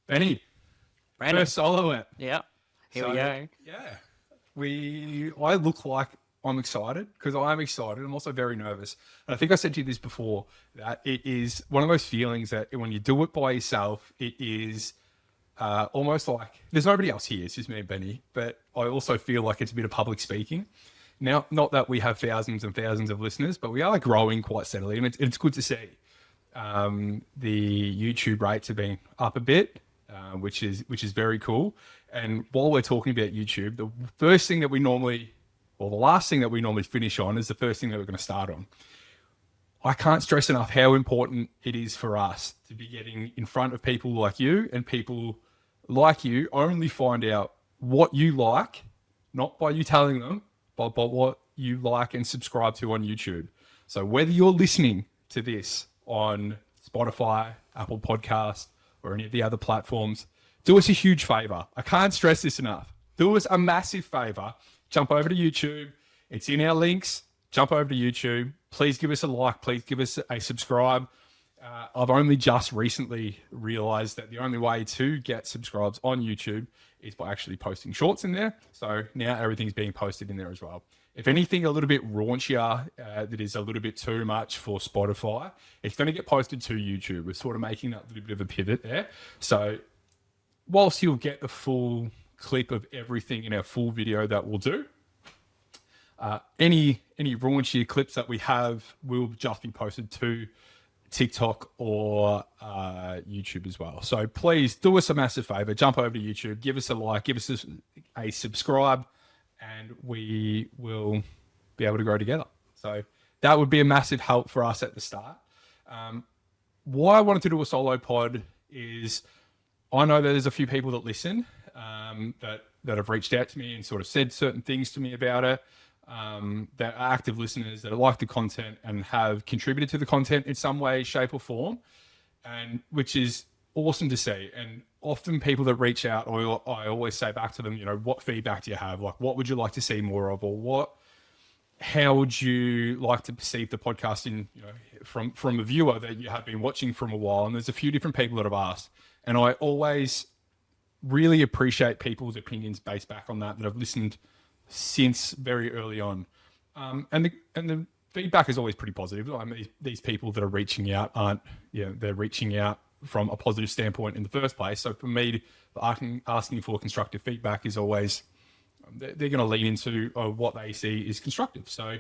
Benny, Brandon. first solo it. Yeah. Here we go. Yeah. I look like I'm excited because I'm excited. I'm also very nervous. And I think I said to you this before, that it is one of those feelings that when you do it by yourself, it is almost like there's nobody else here. It's just me and Benny. But I also feel like it's a bit of public speaking. Now, not that we have thousands and thousands of listeners, but we are growing quite steadily. And it's good to see. The YouTube rates have been up a bit, which is very cool. And while we're talking about YouTube, the last thing that we normally finish on is the first thing that we're going to start on. I can't stress enough how important it is for us to be getting in front of people like you, and people like you only find out what you like, not by you telling them, but by what you like and subscribe to on YouTube. So whether you're listening to this on Spotify, Apple Podcasts, or any of the other platforms, do us a huge favor. I can't stress this enough. Do us a massive favor. Jump over to YouTube. It's in our links. Jump over to YouTube. Please give us a like. Please give us a subscribe. I've only just recently realized that the only way to get subscribes on YouTube is by actually posting shorts in there. So now everything's being posted in there as well. If anything a little bit raunchier, that is a little bit too much for Spotify, it's going to get posted to YouTube. We're sort of making that little bit of a pivot there. So whilst you'll get the full clip of everything in our full video that we'll do, any raunchier clips that we have will just be posted to TikTok or YouTube as well. So please do us a massive favor. Jump over to YouTube, give us a like, give us a subscribe, and we will be able to grow together. So that would be a massive help for us at the start. Why I wanted to do a solo pod is I know that there's a few people that listen that have reached out to me and sort of said certain things to me about it, that are active listeners, that like the content and have contributed to the content in some way, shape or form, and which is awesome to see. And often people that reach out, or I always say back to them, what feedback do you have? Like, what would you like to see more of? Or how would you like to perceive the podcast from a viewer that you have been watching from a while? And there's a few different people that have asked. And I always really appreciate people's opinions based back on that have listened since very early on. And the feedback is always pretty positive. I mean, these people that are reaching out they're reaching out from a positive standpoint in the first place. So for me, asking for constructive feedback is always, they're going to lean into what they see is constructive. So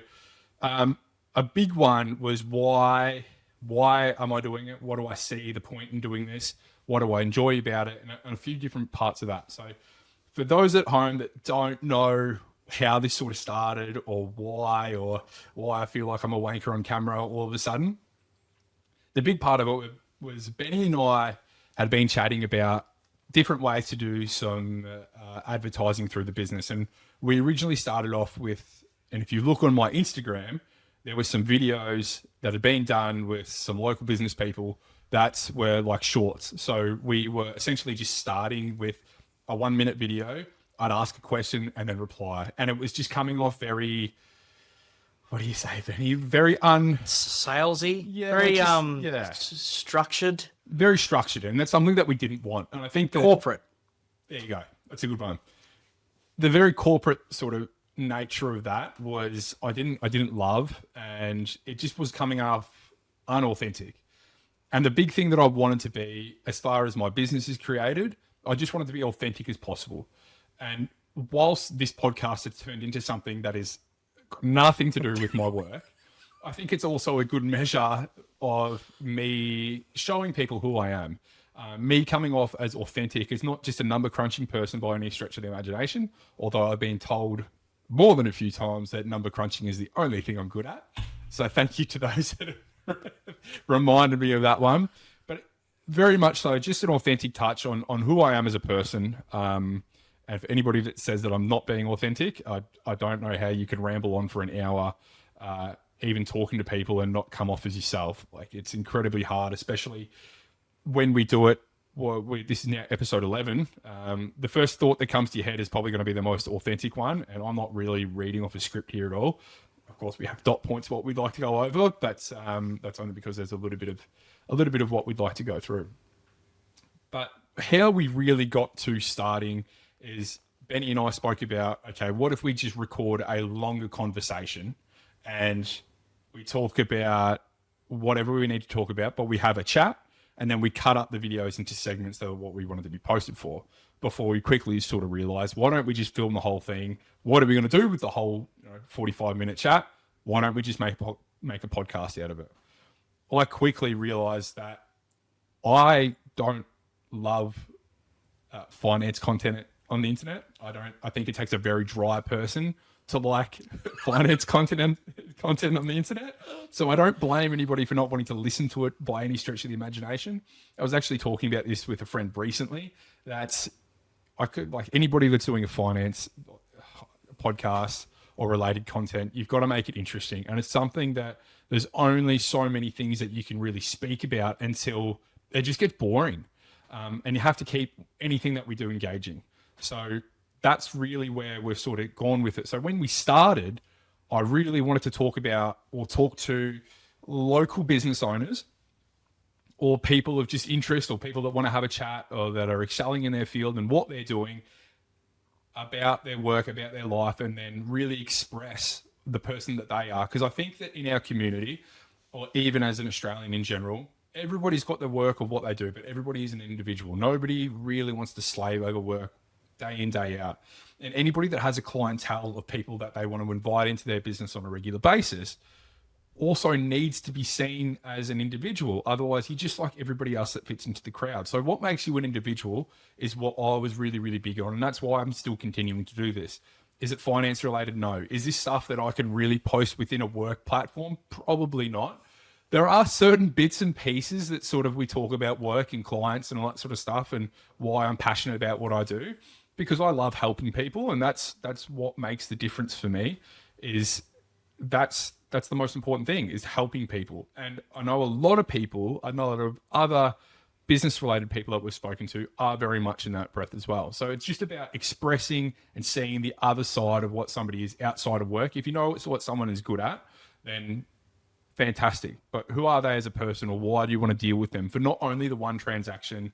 a big one was why am I doing it? What do I see the point in doing this? What do I enjoy about it? And a few different parts of that. So for those at home that don't know how this sort of started, or why I feel like I'm a wanker on camera all of a sudden, the big part of it was Benny and I had been chatting about different ways to do some advertising through the business. And we originally started off with, and if you look on my Instagram, there were some videos that had been done with some local business people that were like shorts. So we were essentially just starting with a 1-minute video. I'd ask a question and then reply. And it was just coming off very, what do you say, Benny? Very salesy, very structured. Very structured. And that's something that we didn't want. And I think that corporate. There you go. That's a good one. The very corporate sort of nature of that was I didn't love, and it just was coming off unauthentic. And the big thing that I wanted to be, as far as my business is created, I just wanted to be authentic as possible. And whilst this podcast has turned into something that is nothing to do with my work, I think it's also a good measure of me showing people who I am. Me coming off as authentic is not just a number crunching person by any stretch of the imagination, although I've been told more than a few times that number crunching is the only thing I'm good at. So thank you to those that have reminded me of that one. But very much so, just an authentic touch on who I am as a person. And for anybody that says that I'm not being authentic, I don't know how you can ramble on for an hour, even talking to people and not come off as yourself. Like, it's incredibly hard, especially when we do it. Well, this is now episode 11. The first thought that comes to your head is probably going to be the most authentic one. And I'm not really reading off a script here at all. Of course, we have dot points what we'd like to go over. That's only because there's a little bit of what we'd like to go through. But how we really got to starting is Benny and I spoke about, okay, what if we just record a longer conversation and we talk about whatever we need to talk about, but we have a chat and then we cut up the videos into segments that are what we wanted to be posted for, before we quickly sort of realized, why don't we just film the whole thing? What are we going to do with the whole 45-minute chat? Why don't we just make a podcast out of it? I quickly realized that I don't love finance content on the internet. I think it takes a very dry person to like finance content on the internet. So I don't blame anybody for not wanting to listen to it by any stretch of the imagination. I was actually talking about this with a friend recently, that I could, like, anybody that's doing a finance podcast or related content, you've got to make it interesting. And it's something that there's only so many things that you can really speak about until it just gets boring. And you have to keep anything that we do engaging. So that's really where we've sort of gone with it. So when we started, I really wanted to talk to local business owners or people of just interest, or people that want to have a chat or that are excelling in their field and what they're doing, about their work, about their life, and then really express the person that they are. Because I think that in our community, or even as an Australian in general, everybody's got the work of what they do, but everybody is an individual. Nobody really wants to slave over work day in, day out. And anybody that has a clientele of people that they want to invite into their business on a regular basis also needs to be seen as an individual. Otherwise, you're just like everybody else that fits into the crowd. So what makes you an individual is what I was really, really big on. And that's why I'm still continuing to do this. Is it finance related? No. Is this stuff that I can really post within a work platform? Probably not. There are certain bits and pieces that sort of we talk about work and clients and all that sort of stuff, and why I'm passionate about what I do, because I love helping people. And that's what makes the difference for me. Is that's the most important thing, is helping people. And I know a lot of people, I know a lot of other business related people that we've spoken to are very much in that breath as well. So it's just about expressing and seeing the other side of what somebody is outside of work. If you know it's what someone is good at, then fantastic. But who are they as a person, or why do you want to deal with them for not only the one transaction?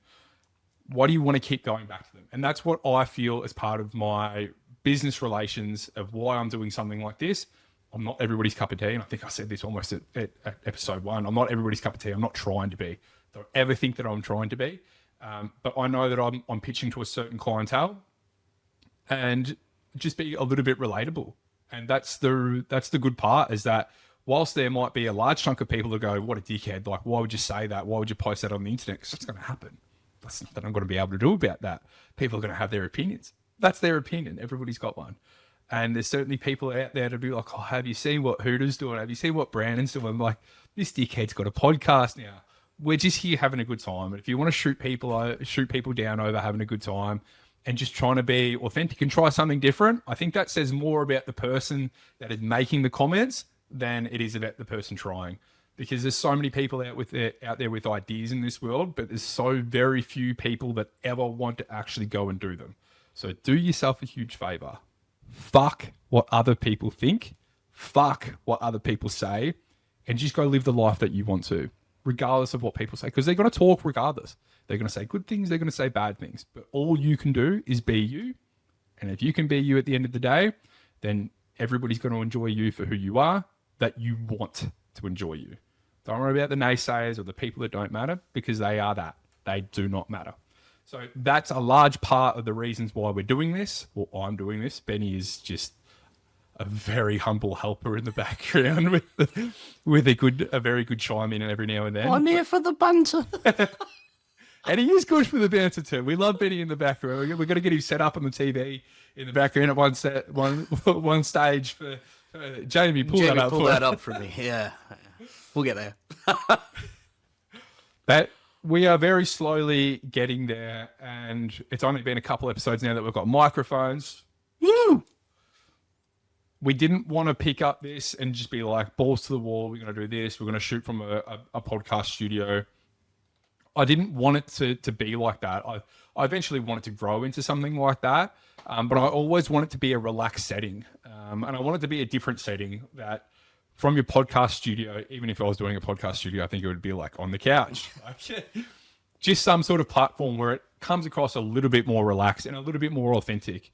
Why do you want to keep going back to them? And that's what I feel as part of my business relations, of why I'm doing something like this. I'm not everybody's cup of tea. And I think I said this almost at episode 1. I'm not everybody's cup of tea. I'm not trying to be. Don't ever think that I'm trying to be. But I know that I'm pitching to a certain clientele, and just be a little bit relatable. And that's the good part, is that whilst there might be a large chunk of people that go, what a dickhead, like, why would you say that? Why would you post that on the internet? Because that's going to happen. That's nothing I'm going to be able to do about that. People are going to have their opinions. That's their opinion. Everybody's got one. And there's certainly people out there to be like, oh, have you seen what Hooters doing? Have you seen what Brandon's doing? I'm like, this dickhead's got a podcast now. We're just here having a good time. And if you want to shoot people down over having a good time and just trying to be authentic and try something different, I think that says more about the person that is making the comments than it is about the person trying. Because there's so many people out there with ideas in this world, but there's so very few people that ever want to actually go and do them. So do yourself a huge favor. Fuck what other people think. Fuck what other people say. And just go live the life that you want to, regardless of what people say. Because they're going to talk regardless. They're going to say good things. They're going to say bad things. But all you can do is be you. And if you can be you at the end of the day, then everybody's going to enjoy you for who you are, that you want to enjoy you. Don't worry about the naysayers or the people that don't matter, because they are that. They do not matter. So that's a large part of the reasons why we're doing this. Well, I'm doing this. Benny is just a very humble helper in the background with a very good chime in every now and then. I'm here for the banter. And he is good for the banter too. We love Benny in the background. We're going to get him set up on the TV in the background at one stage for Jamie. Pull that up for me. Yeah, we'll get there. That we are very slowly getting there, and it's only been a couple episodes now that we've got microphones. Woo! We didn't want to pick up this and just be like balls to the wall. We're going to do this. We're going to shoot from a podcast studio. I didn't want it to be like that. I eventually want it to grow into something like that, but I always want it to be a relaxed setting, and I want it to be a different setting that. From your podcast studio, even if I was doing a podcast studio, I think it would be like on the couch. just some sort of platform where it comes across a little bit more relaxed and a little bit more authentic.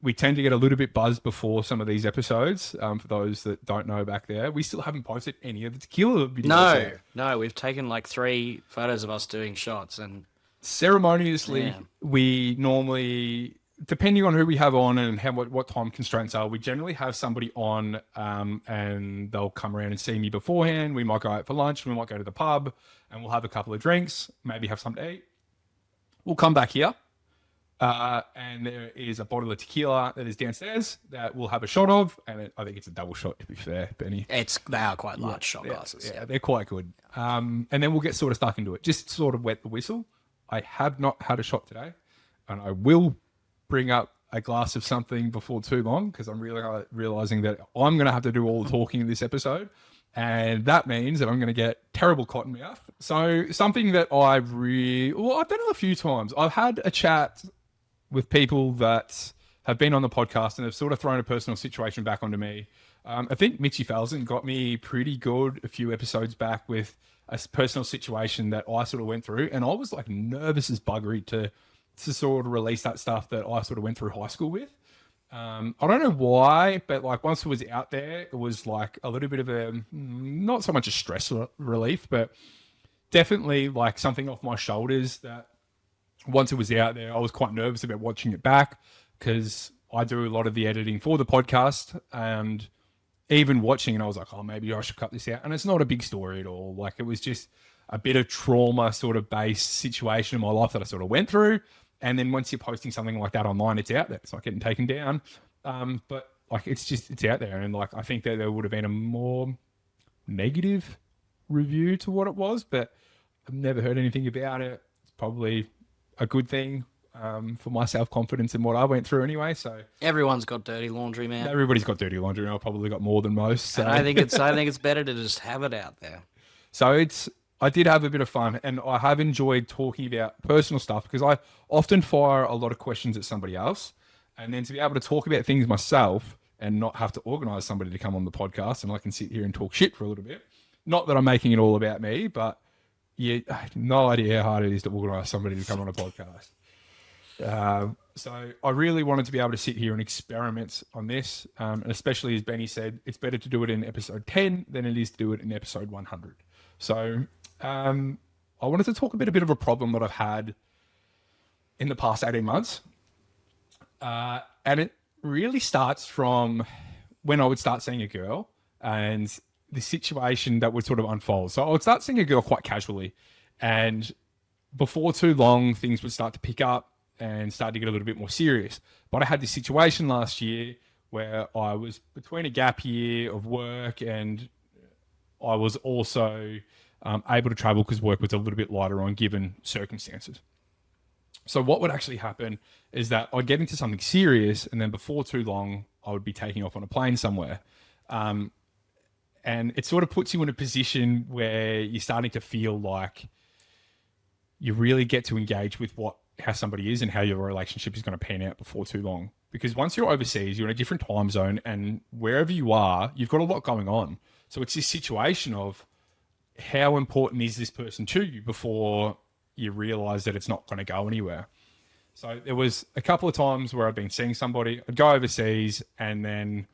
We tend to get a little bit buzzed before some of these episodes. For those that don't know back there, we still haven't posted any of the tequila videos. No, we've taken like 3 photos of us doing shots, and ceremoniously, we normally, depending on who we have on and what time constraints are, we generally have somebody on, and they'll come around and see me beforehand. We might go out for lunch, we might go to the pub, and we'll have a couple of drinks, maybe have something to eat. We'll come back here, and there is a bottle of tequila that is downstairs that we'll have a shot of, and I think it's a double shot, to be fair, Benny. they are quite large shot glasses. Yeah, they're quite good. And then we'll get sort of stuck into it, just sort of wet the whistle. I have not had a shot today, and I will bring up a glass of something before too long, because I'm really realizing that I'm going to have to do all the talking in this episode. And that means that I'm going to get terrible cotton mouth. So something that I've done it a few times. I've had a chat with people that have been on the podcast and have sort of thrown a personal situation back onto me. I think Mitchy Falzon got me pretty good a few episodes back with a personal situation that I sort of went through. And I was like nervous as buggery to sort of release that stuff that I sort of went through high school with. I don't know why, but like once it was out there, it was like a little bit of not so much a stress relief, but definitely like something off my shoulders that once it was out there, I was quite nervous about watching it back, because I do a lot of the editing for the podcast, and even watching it, I was like, oh, maybe I should cut this out. And it's not a big story at all. Like, it was just a bit of trauma sort of based situation in my life that I sort of went through. And then once you're posting something like that online, it's out there. It's not getting taken down. But like, it's out there. And like, I think that there would have been a more negative review to what it was, but I've never heard anything about it. It's probably a good thing for my self-confidence in what I went through anyway. So everyone's got dirty laundry, man. Everybody's got dirty laundry, and I've probably got more than most. So. And I think it's better to just have it out there. So I did have a bit of fun, and I have enjoyed talking about personal stuff, because I often fire a lot of questions at somebody else, and then to be able to talk about things myself and not have to organise somebody to come on the podcast, and I can sit here and talk shit for a little bit. Not that I'm making it all about me, but I have no idea how hard it is to organise somebody to come on a podcast. So I really wanted to be able to sit here and experiment on this, and especially as Benny said, it's better to do it in episode 10 than it is to do it in episode 100. So I wanted to talk about a bit of a problem that I've had in the past 18 months. And it really starts from when I would start seeing a girl and the situation that would sort of unfold. So I would start seeing a girl quite casually, and before too long, things would start to pick up and start to get a little bit more serious. But I had this situation last year where I was between a gap year of work, and I was also able to travel because work was a little bit lighter on given circumstances. So what would actually happen is that I'd get into something serious, and then before too long, I would be taking off on a plane somewhere. And it sort of puts you in a position where you're starting to feel like you really get to engage with how somebody is and how your relationship is going to pan out before too long. Because once you're overseas, you're in a different time zone, and wherever you are, you've got a lot going on. So it's this situation of how important is this person to you before you realize that it's not going to go anywhere. So there was a couple of times where I'd been seeing somebody, I'd go overseas, and then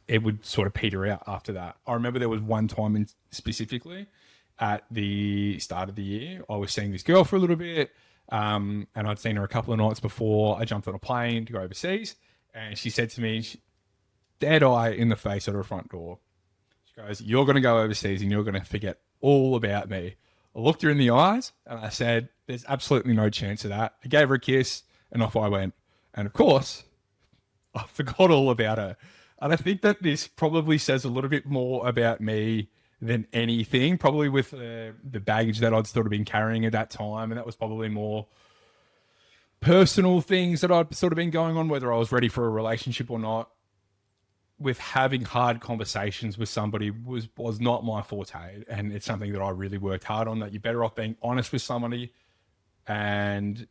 it would sort of peter out after that. I remember there was one time specifically at the start of the year, I was seeing this girl for a little bit, and I'd seen her a couple of nights before I jumped on a plane to go overseas, and she said to me, dead eye in the face at her front door, she goes, "You're going to go overseas and you're going to forget all about me." I looked her in the eyes and I said, "There's absolutely no chance of that." I gave her a kiss and off I went. And of course, I forgot all about her. And I think that this probably says a little bit more about me than anything, probably with the baggage that I'd sort of been carrying at that time. And that was probably more personal things that I'd sort of been going on, whether I was ready for a relationship or not. With having hard conversations with somebody was not my forte. And it's something that I really worked hard on, that you're better off being honest with somebody and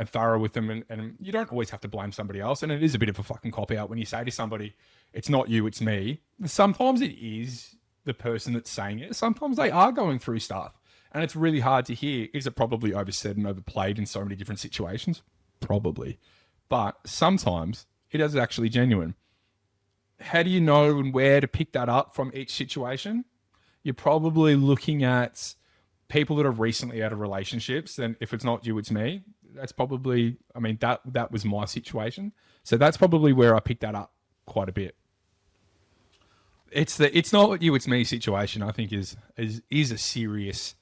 thorough with them. And you don't always have to blame somebody else. And it is a bit of a fucking cop out when you say to somebody, "It's not you, it's me." Sometimes it is the person that's saying it. Sometimes they are going through stuff. And it's really hard to hear. Is it probably oversaid and overplayed in so many different situations? Probably. But sometimes it is actually genuine. How do you know and where to pick that up from each situation? You're probably looking at people that are recently out of relationships. And if it's not you, it's me. That's probably, I mean, that was my situation. So that's probably where I picked that up quite a bit. It's not what you, it's me situation, I think is a serious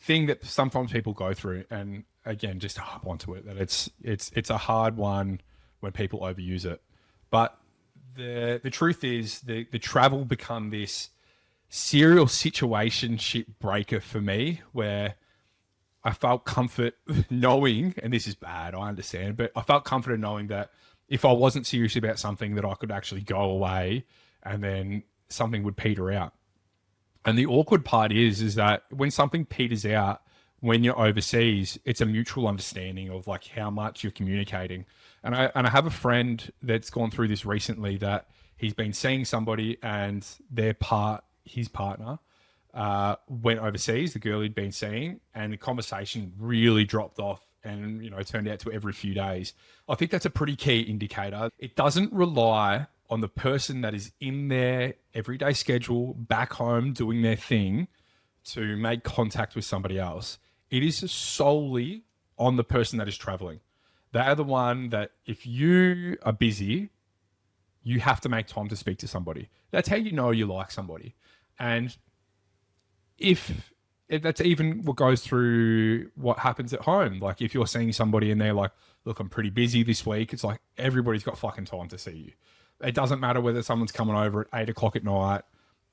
thing that sometimes people go through. And again, just to harp onto it, that it's a hard one when people overuse it. But the truth is the travel become this serial situationship breaker for me, where I felt comfort knowing, and this is bad, I understand, but I felt comfort in knowing that if I wasn't serious about something, that I could actually go away and then something would peter out. And the awkward part is that when something peters out, when you're overseas, it's a mutual understanding of like how much you're communicating. And I have a friend that's gone through this recently, that he's been seeing somebody and his partner went overseas, the girl he'd been seeing, and the conversation really dropped off and, you know, turned out to every few days. I think that's a pretty key indicator. It doesn't rely on the person that is in their everyday schedule back home doing their thing to make contact with somebody else. It is solely on the person that is traveling. They are the one that if you are busy, you have to make time to speak to somebody. That's how you know you like somebody. And if that's even what goes through what happens at home. Like if you're seeing somebody and they're like, look, I'm pretty busy this week. It's like everybody's got fucking time to see you. It doesn't matter whether someone's coming over at 8 o'clock at night.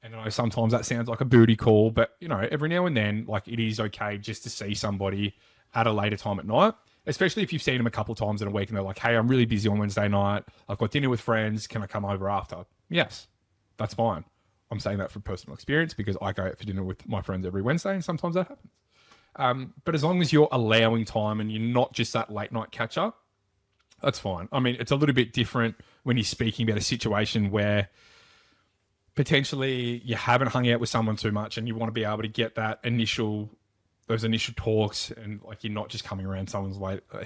And I know sometimes that sounds like a booty call, but you know, every now and then, like it is okay just to see somebody at a later time at night, especially if you've seen them a couple of times in a week and they're like, hey, I'm really busy on Wednesday night. I've got dinner with friends. Can I come over after? Yes, that's fine. I'm saying that from personal experience because I go out for dinner with my friends every Wednesday and sometimes that happens. But as long as you're allowing time and you're not just that late night catch up, that's fine. I mean, it's a little bit different when you're speaking about a situation where potentially you haven't hung out with someone too much and you want to be able to get those initial talks, and like you're not just coming around someone's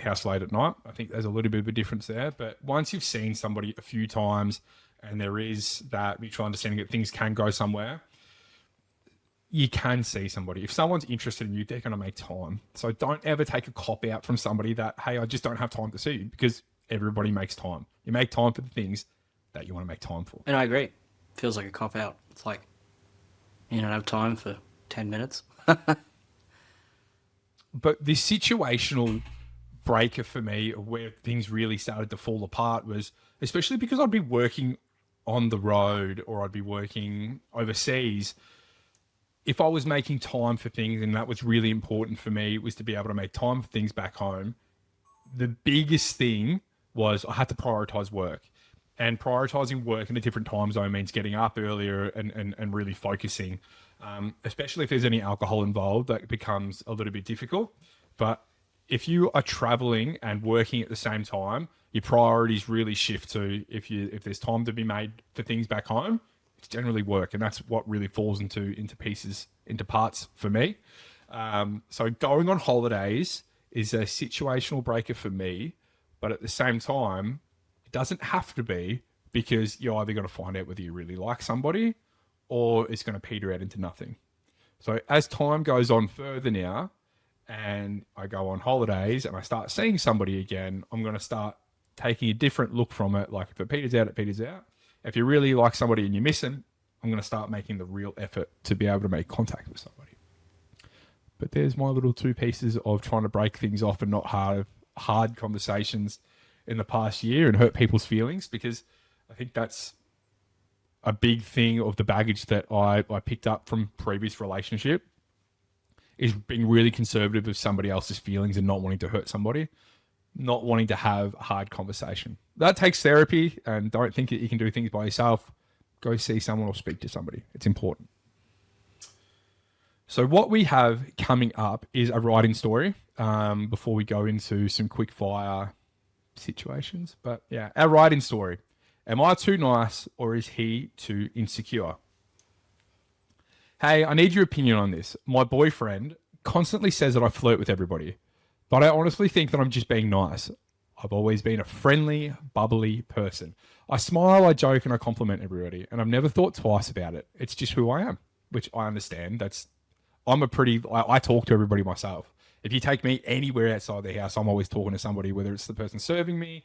house late at night. I think there's a little bit of a difference there. But once you've seen somebody a few times and there is that mutual understanding that things can go somewhere, you can see somebody. If someone's interested in you, they're going to make time. So don't ever take a cop out from somebody that, hey, I just don't have time to see you, because everybody makes time. You make time for the things that you want to make time for. And I agree. Feels like a cop out. It's like, you don't have time for 10 minutes. But the situational breaker for me, where things really started to fall apart, was especially because I'd be working on the road or I'd be working overseas. If I was making time for things, and that was really important for me, was to be able to make time for things back home. The biggest thing was I had to prioritize work. And prioritizing work in a different time zone means getting up earlier and really focusing. Especially if there's any alcohol involved, that becomes a little bit difficult. But if you are traveling and working at the same time, your priorities really shift to, if there's time to be made for things back home, it's generally work. And that's what really falls into parts for me. So going on holidays is a situational breaker for me, but at the same time, it doesn't have to be, because you're either going to find out whether you really like somebody or it's going to peter out into nothing. So as time goes on further now and I go on holidays and I start seeing somebody again, I'm going to start taking a different look from it. Like if it peters out, it peters out. If you really like somebody and you're missing, I'm going to start making the real effort to be able to make contact with somebody. But there's my little 2 pieces of trying to break things off and not hard conversations in the past year and hurt people's feelings, because I think that's a big thing of the baggage that I picked up from previous relationship, is being really conservative of somebody else's feelings and not wanting to hurt somebody, not wanting to have a hard conversation. That takes therapy, and don't think that you can do things by yourself. Go see someone or speak to somebody. It's important. So what we have coming up is a writing story before we go into some quick fire situations. But yeah, our writing story. Am I too nice or is he too insecure? Hey, I need your opinion on this. My boyfriend constantly says that I flirt with everybody, but I honestly think that I'm just being nice. I've always been a friendly, bubbly person. I smile, I joke, and I compliment everybody, and I've never thought twice about it. It's just who I am, which I understand. I talk to everybody myself. If you take me anywhere outside the house, I'm always talking to somebody, whether it's the person serving me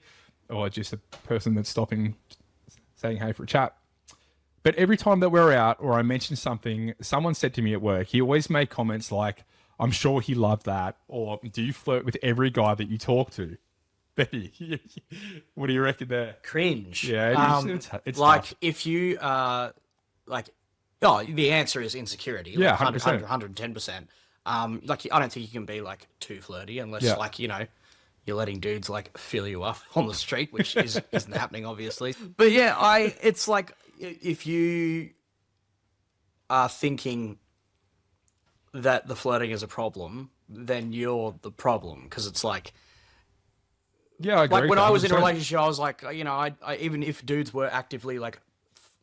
or just a person that's stopping, saying hey for a chat. But every time that we're out or I mention something, someone said to me at work, he always made comments like, I'm sure he loved that, or do you flirt with every guy that you talk to? Betty, what do you reckon there? Cringe. Yeah, it's like tough. if you like, oh, the answer is insecurity. Yeah, like 100%. 110%. Like I don't think you can be like too flirty unless like, you know, you're letting dudes like fill you up on the street, which isn't happening obviously. But yeah, it's like if you are thinking that the flirting is a problem, then you're the problem, because it's like, Yeah, I agree. like when I was in a 100%. relationship, I was like, you know, I even if dudes were actively like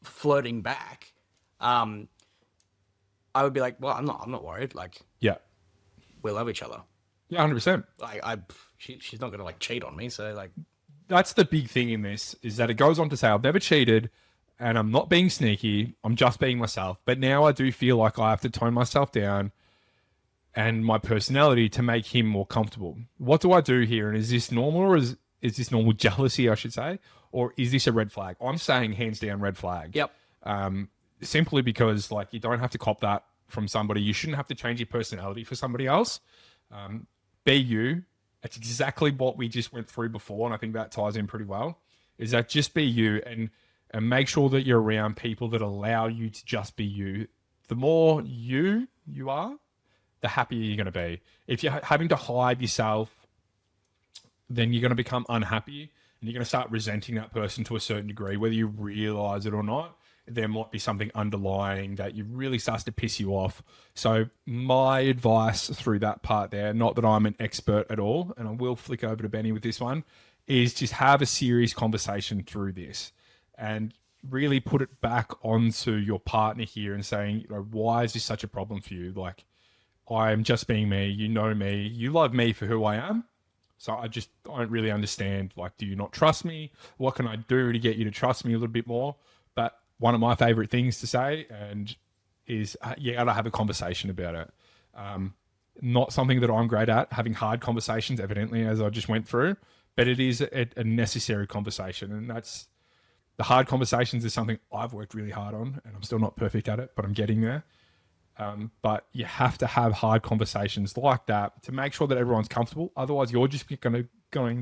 flirting back, I would be like, well, I'm not worried. Like, Yeah, we love each other. yeah, 100%. Like, she's not gonna like cheat on me. So like, That's the big thing in this, is that it goes on to say I've never cheated and I'm not being sneaky. I'm just being myself. But now I do feel like I have to tone myself down and my personality to make him more comfortable. What do I do here? And is this normal, or is this normal jealousy, I should say? Or is this a red flag? I'm saying hands down red flag. yep, Simply because like you don't have to cop that from somebody. You shouldn't have to change your personality for somebody else. Be you. It's exactly what we just went through before, and I think that ties in pretty well. Is that just be you, and make sure that you're around people that allow you to just be you. The more you are, the happier you're going to be. If you're having to hide yourself, then you're going to become unhappy, and you're going to start resenting that person to a certain degree, whether you realize it or not. There might be something underlying that you really starts to piss you off. So my advice through that part there, not that I'm an expert at all, and I will flick over to Benny with this one, is just have a serious conversation through this and really put it back onto your partner here and saying, you know, why is this such a problem for you? Like, I am just being me. You know me. You love me for who I am. So I don't really understand. Like, do you not trust me? What can I do to get you to trust me a little bit more? But one of my favorite things to say is you got to have a conversation about it. Not something that I'm great at, having hard conversations, evidently, as I just went through, but it is a necessary conversation. And that's the hard conversations is something I've worked really hard on, and I'm still not perfect at it, but I'm getting there. But you have to have hard conversations like that to make sure that everyone's comfortable. Otherwise, you're just going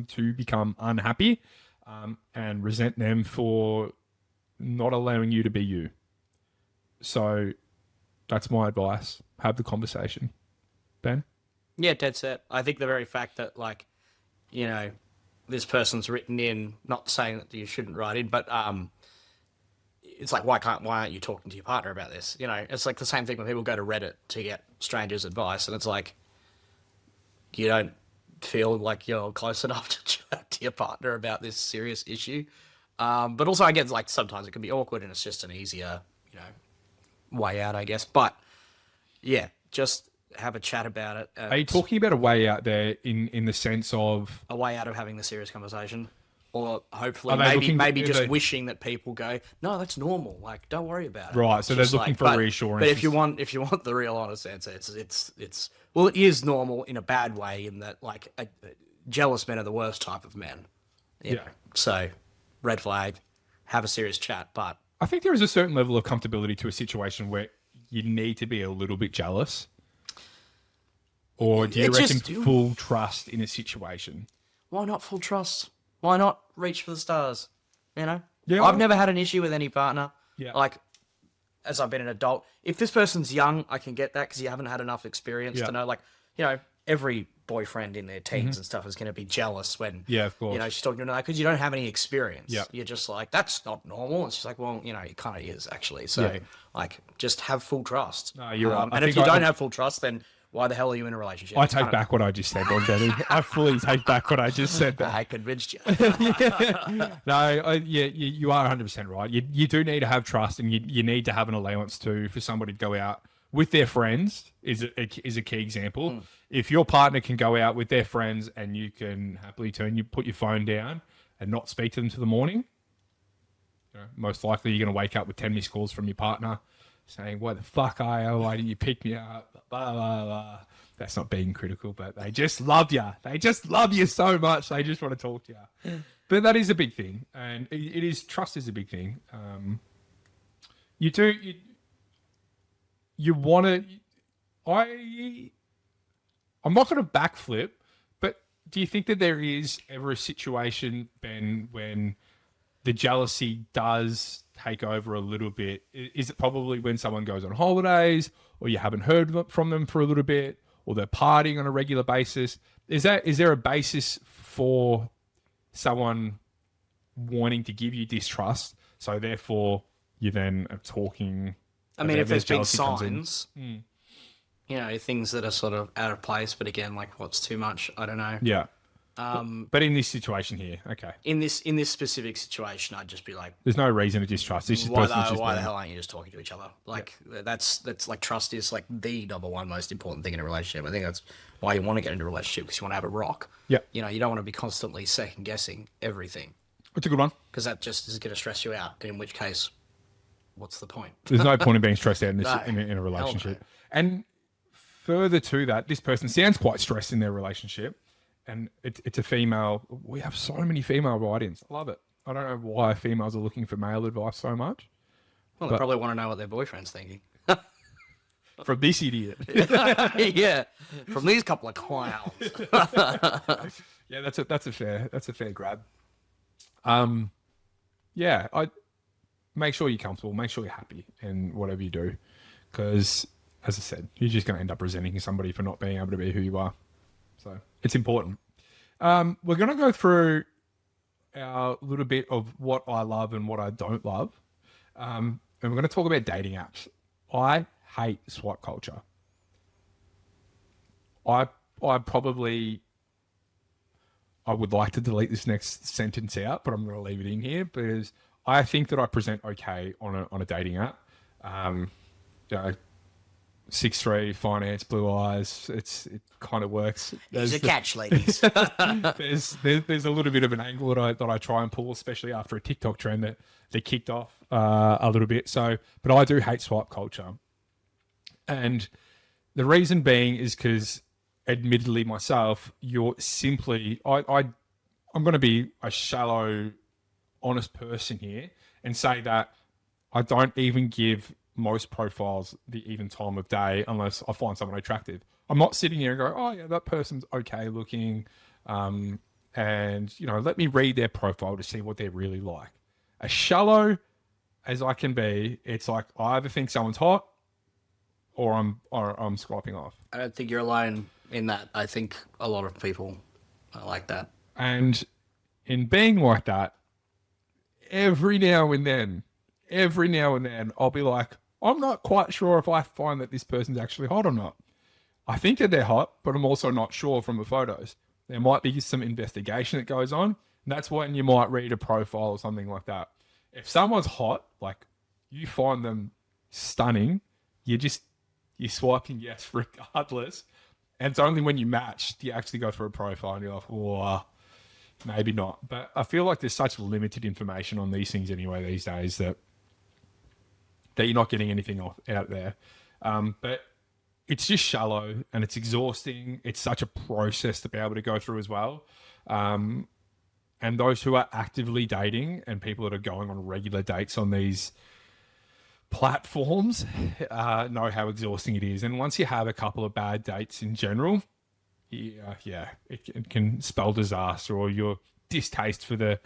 to become unhappy and resent them for not allowing you to be you. So that's my advice. Have the conversation. Ben? yeah, dead set. I think the very fact that like, you know, this person's written in, not saying that you shouldn't write in, but it's like, why aren't you talking to your partner about this? You know, it's like the same thing when people go to Reddit to get strangers' advice, and it's like, you don't feel like you're close enough to chat to your partner about this serious issue. But also, I guess, like, sometimes it can be awkward, and it's just an easier, you know, way out, I guess. But yeah, just have a chat about it. Are you talking about a way out there in the sense of A way out of having the serious conversation? Or hopefully, Are they looking- maybe are just they- wishing that people go, no, that's normal. Like, don't worry about it. Right, so they're Just looking like, for reassurance. But if you want the real honest answer, it's well, it is normal in a bad way, in that like jealous men are the worst type of men. You know? So, red flag. Have a serious chat, but I think there is a certain level of comfortability to a situation where you need to be a little bit jealous. Or do you It's reckon just- full trust in a situation? why not full trust? Why not reach for the stars? You know? Yeah, I've well- never had an issue with any partner. Yeah. Like, as I've been an adult, if this person's young, I can get that because you haven't had enough experience Yeah. to know. Like, you know, every boyfriend in their teens and stuff is going to be jealous when, Yeah, of course. you know, she's talking to that because you don't have any experience. Yeah. You're just like, that's not normal. And she's like, well, you know, it kind of is actually. So, Yeah. like, just have full trust. No, you're right. I And if think you I- don't have full trust, then why the hell are you in a relationship? I It's take kind of- back what I just said, then, Benny. I fully take back what I just said there. I convinced you. No, you are 100% right. You do need to have trust, and you need to have an allowance for somebody to go out with their friends is a key example. If your partner can go out with their friends and you can happily put your phone down and not speak to them till the morning, most likely you're going to wake up with 10 missed calls from your partner saying, "Where the fuck are you? Why didn't you pick me up?" Blah, blah, blah. That's not being critical, but they just love you. They just love you so much. They just want to talk to you. But that is a big thing. And it is, trust is a big thing. You want to, I'm not going to backflip, but do you think that there is ever a situation, Ben, when the jealousy does take over a little bit? Is it probably when someone goes on holidays, or you haven't heard from them for a little bit, or they're partying on a regular basis? Is there a basis for someone wanting to give you distrust, so therefore you then are talking? I mean, if there's big signs, things that are sort of out of place, but again, like what's too much, I don't know. Yeah. But in this situation here, okay. In this specific situation, I'd just be like, there's no reason to distrust. This is why the hell aren't you just talking to each other? Like that's like, trust is like the number one most important thing in a relationship. I think that's why you want to get into a relationship, because you want to have a rock. Yeah. You don't want to be constantly second guessing everything. It's a good one, because that just is going to stress you out. In which case, what's the point? There's no point in being stressed out in a relationship. No. And further to that, this person sounds quite stressed in their relationship. And it's a female. We have so many female write-ins. I love it. I don't know why females are looking for male advice so much. Well, they probably want to know what their boyfriend's thinking. From this idiot. Yeah. From these couple of clowns. Yeah, that's a fair grab. Yeah, I make sure you're comfortable, make sure you're happy in whatever you do, because as I said, you're just going to end up resenting somebody for not being able to be who you are. So it's important. We're going to go through our little bit of what I love and what I don't love. And we're going to talk about dating apps. I hate swipe culture. I would like to delete this next sentence out, but I'm going to leave it in here because I think that I present okay on a dating app. 6'3", finance, blue eyes. It kind of works. There's a catch, ladies. there's a little bit of an angle that I try and pull, especially after a TikTok trend that kicked off a little bit. So, but I do hate swipe culture, and the reason being is because, admittedly myself, you're simply I'm going to be a shallow, honest person here and say that I don't even give most profiles the even time of day unless I find someone attractive. I'm not sitting here and go, "Oh yeah, that person's okay looking," and let me read their profile to see what they're really like. As shallow as I can be, it's like I either think someone's hot or I'm swiping off. I don't think you're alone in that. I think a lot of people are like that. And in being like that, every now and then, I'll be like, I'm not quite sure if I find that this person's actually hot or not. I think that they're hot, but I'm also not sure from the photos. There might be some investigation that goes on. And that's when you might read a profile or something like that. If someone's hot, like you find them stunning, you're swiping yes regardless. And it's only when you match do you actually go through a profile and you're like, oh, maybe not. But I feel like there's such limited information on these things anyway these days that you're not getting anything out there. But it's just shallow and it's exhausting. It's such a process to be able to go through as well. And those who are actively dating and people that are going on regular dates on these platforms know how exhausting it is. And once you have a couple of bad dates in general, it can spell disaster or your distaste for the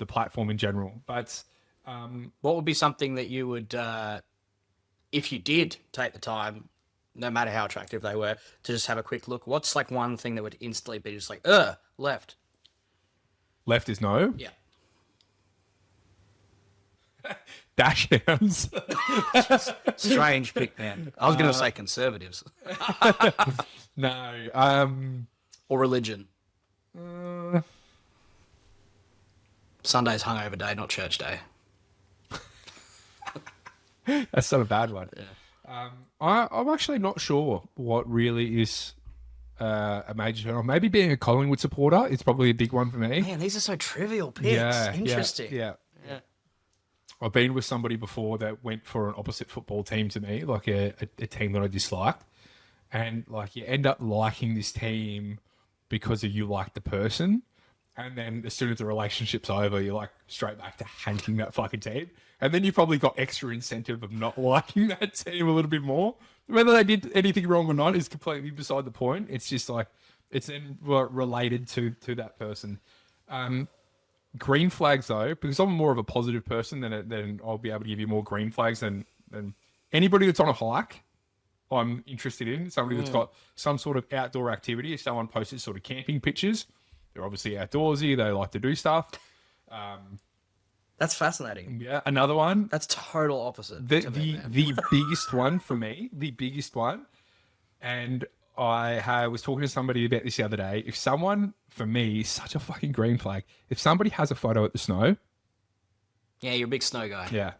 platform in general. But what would be something that you would, if you did take the time, no matter how attractive they were, to just have a quick look? What's like one thing that would instantly be just like, left? Left is no? Yeah. Dash hands. Strange pick, man. I was going to say conservatives. No. Or religion. Sunday's hungover day, not church day. That's not a bad one. Yeah. I'm actually not sure what really is a major turn on. Maybe being a Collingwood supporter is probably a big one for me. Man, these are so trivial picks. Yeah, Interesting. Yeah. Yeah. I've been with somebody before that went for an opposite football team to me, like a team that I disliked. And like you end up liking this team because of you like the person. And then as soon as the relationship's over, you're like straight back to hating that fucking team. And then you probably got extra incentive of not liking that team a little bit more. Whether they did anything wrong or not is completely beside the point. It's just like it's then related to that person. Green flags though, because I'm more of a positive person, then I'll be able to give you more green flags than anybody that's on a hike. I'm interested in somebody that's got some sort of outdoor activity. If someone posted sort of camping pictures, they're obviously outdoorsy. They like to do stuff. That's fascinating. Yeah, another one. That's total opposite. The biggest one for me, the biggest one, and I was talking to somebody about this the other day. If someone, for me, such a fucking green flag. If somebody has a photo at the snow, yeah, you're a big snow guy. yeah,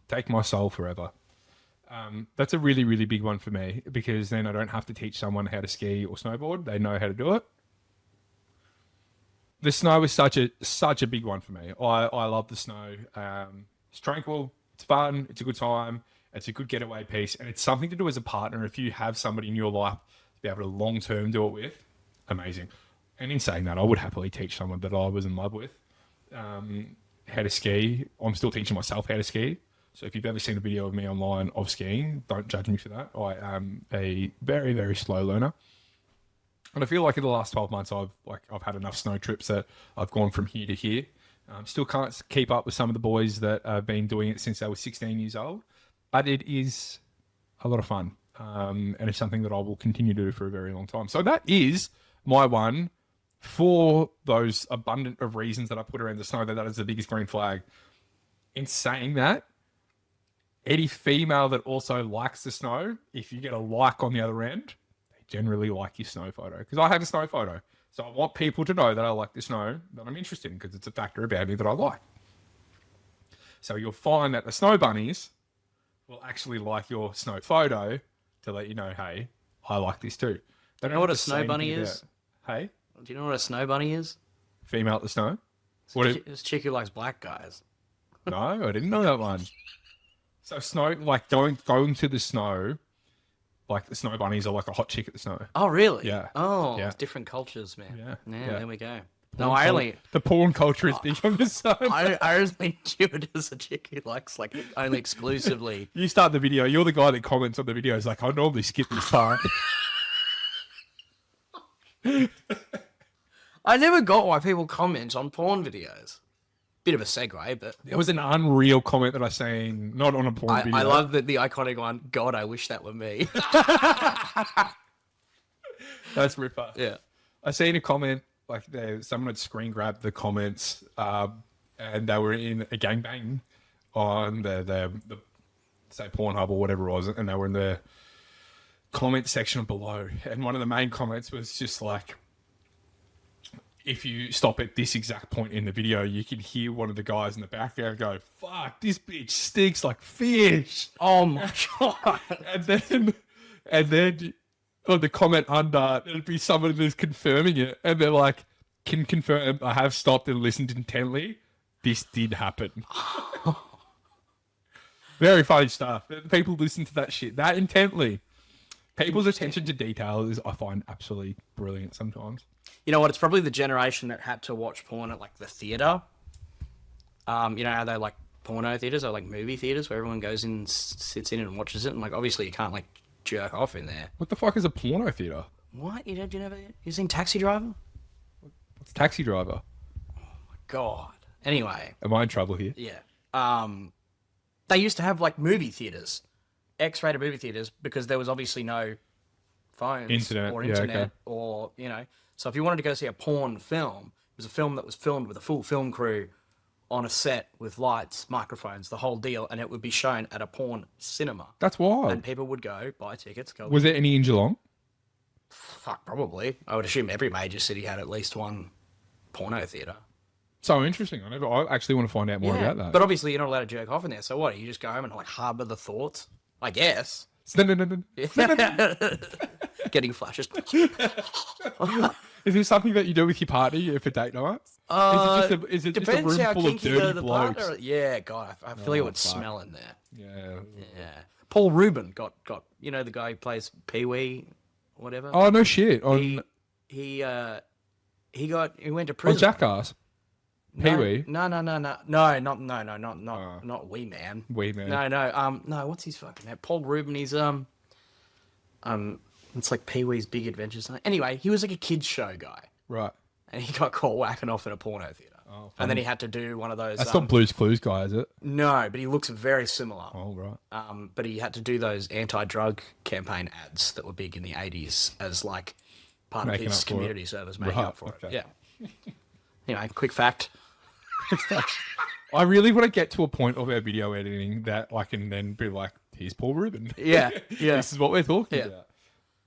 take my soul forever. That's a really, really big one for me because then I don't have to teach someone how to ski or snowboard. They know how to do it. The snow is such a big one for me. I love the snow. It's tranquil. It's fun. It's a good time. It's a good getaway piece. And it's something to do as a partner. If you have somebody in your life to be able to long-term do it with, amazing. And in saying that, I would happily teach someone that I was in love with how to ski. I'm still teaching myself how to ski. So if you've ever seen a video of me online of skiing, don't judge me for that. I am a very, very slow learner. And I feel like in the last 12 months, I've had enough snow trips that I've gone from here to here. Still can't keep up with some of the boys that have been doing it since they were 16 years old. But it is a lot of fun. And it's something that I will continue to do for a very long time. So that is my one for those abundant of reasons that I put around the snow, that is the biggest green flag. In saying that, any female that also likes the snow, if you get a like on the other end, generally like your snow photo, because I have a snow photo. So I want people to know that I like the snow, that I'm interested in, because it's a factor about me that I like. So you'll find that the snow bunnies will actually like your snow photo to let you know, hey, I like this too. Do you know what a snow bunny is? Hey? Do you know what a snow bunny is? Female at the snow? It's a chick who likes black guys. No, I didn't know that one. So snow, like going to the snow, like the snow bunnies are like a hot chick at the snow. Oh, really? Yeah. Oh, Yeah. It's different cultures, man. Yeah. There we go. Porn No, the porn culture is big on the snow. I only knew it as a chick who likes like only exclusively. You start the video, you're the guy that comments on the videos like, I normally skip this part. I never got why people comment on porn videos. Bit of a segue, but There was an unreal comment that I seen, not on a porn video. I love the iconic one. God, I wish that were me. That's Ripper. Yeah. I seen a comment, like someone had screen grabbed the comments, and they were in a gangbang on the say Pornhub or whatever it was, and they were in the comment section below. And one of the main comments was just like, if you stop at this exact point in the video, you can hear one of the guys in the background go, fuck, this bitch stinks like fish. Oh my god. And then on the comment under, it'd be someone who's confirming it. And they're like, can confirm, I have stopped and listened intently. This did happen. Very funny stuff. People listen to that shit that intently. People's attention to detail is, I find, absolutely brilliant sometimes. You know what? It's probably the generation that had to watch porn at like the theater. You know how they like porno theaters or like movie theaters where everyone goes in, sits in and watches it, and like obviously you can't like jerk off in there. What the fuck is a porno theater? What? You never you seen Taxi Driver? What's Taxi Driver? God. Anyway. Am I in trouble here? Yeah. They used to have like movie theaters, X-rated movie theaters, because there was obviously no phones or internet or, you know. So if you wanted to go see a porn film, it was a film that was filmed with a full film crew on a set with lights, microphones, the whole deal, and it would be shown at a porn cinema. That's wild. And people would go buy tickets. Go. Was there any in Geelong? Fuck, probably. I would assume every major city had at least one porno theater. So interesting. I actually want to find out more about that. But obviously you're not allowed to jerk off in there. So what? You just go home and like harbour the thoughts? I guess. Getting flashes. Is this something that you do with your partner for date nights? Is it just a Depends room how full of kinky dirty the blokes? partner. Yeah, God, I feel like it would fuck. smell in there. Yeah. Yeah. Paul Rubin got the guy who plays Pee Wee, whatever. Oh no shit. He went to On prison. Jackass. Pee Wee. No, not Wee Man. Wee Man. No, what's his fucking name? Paul Rubin. He's it's like Pee Wee's Big Adventures. Anyway, he was like a kids show guy, Right. and he got caught whacking off at a porno theater. Oh, and then he had to do one of those. That's not Blue's Clues guy, is it? No, but he looks very similar. Oh right. But he had to do those anti-drug campaign ads that were big in the 80s as like part Making of his up for community it. service, making Right, up for okay. it. Yeah. Anyway, quick fact. I really want to get to a point of our video editing that I can then be like, here's Paul Rubin. Yeah. This is what we're talking about.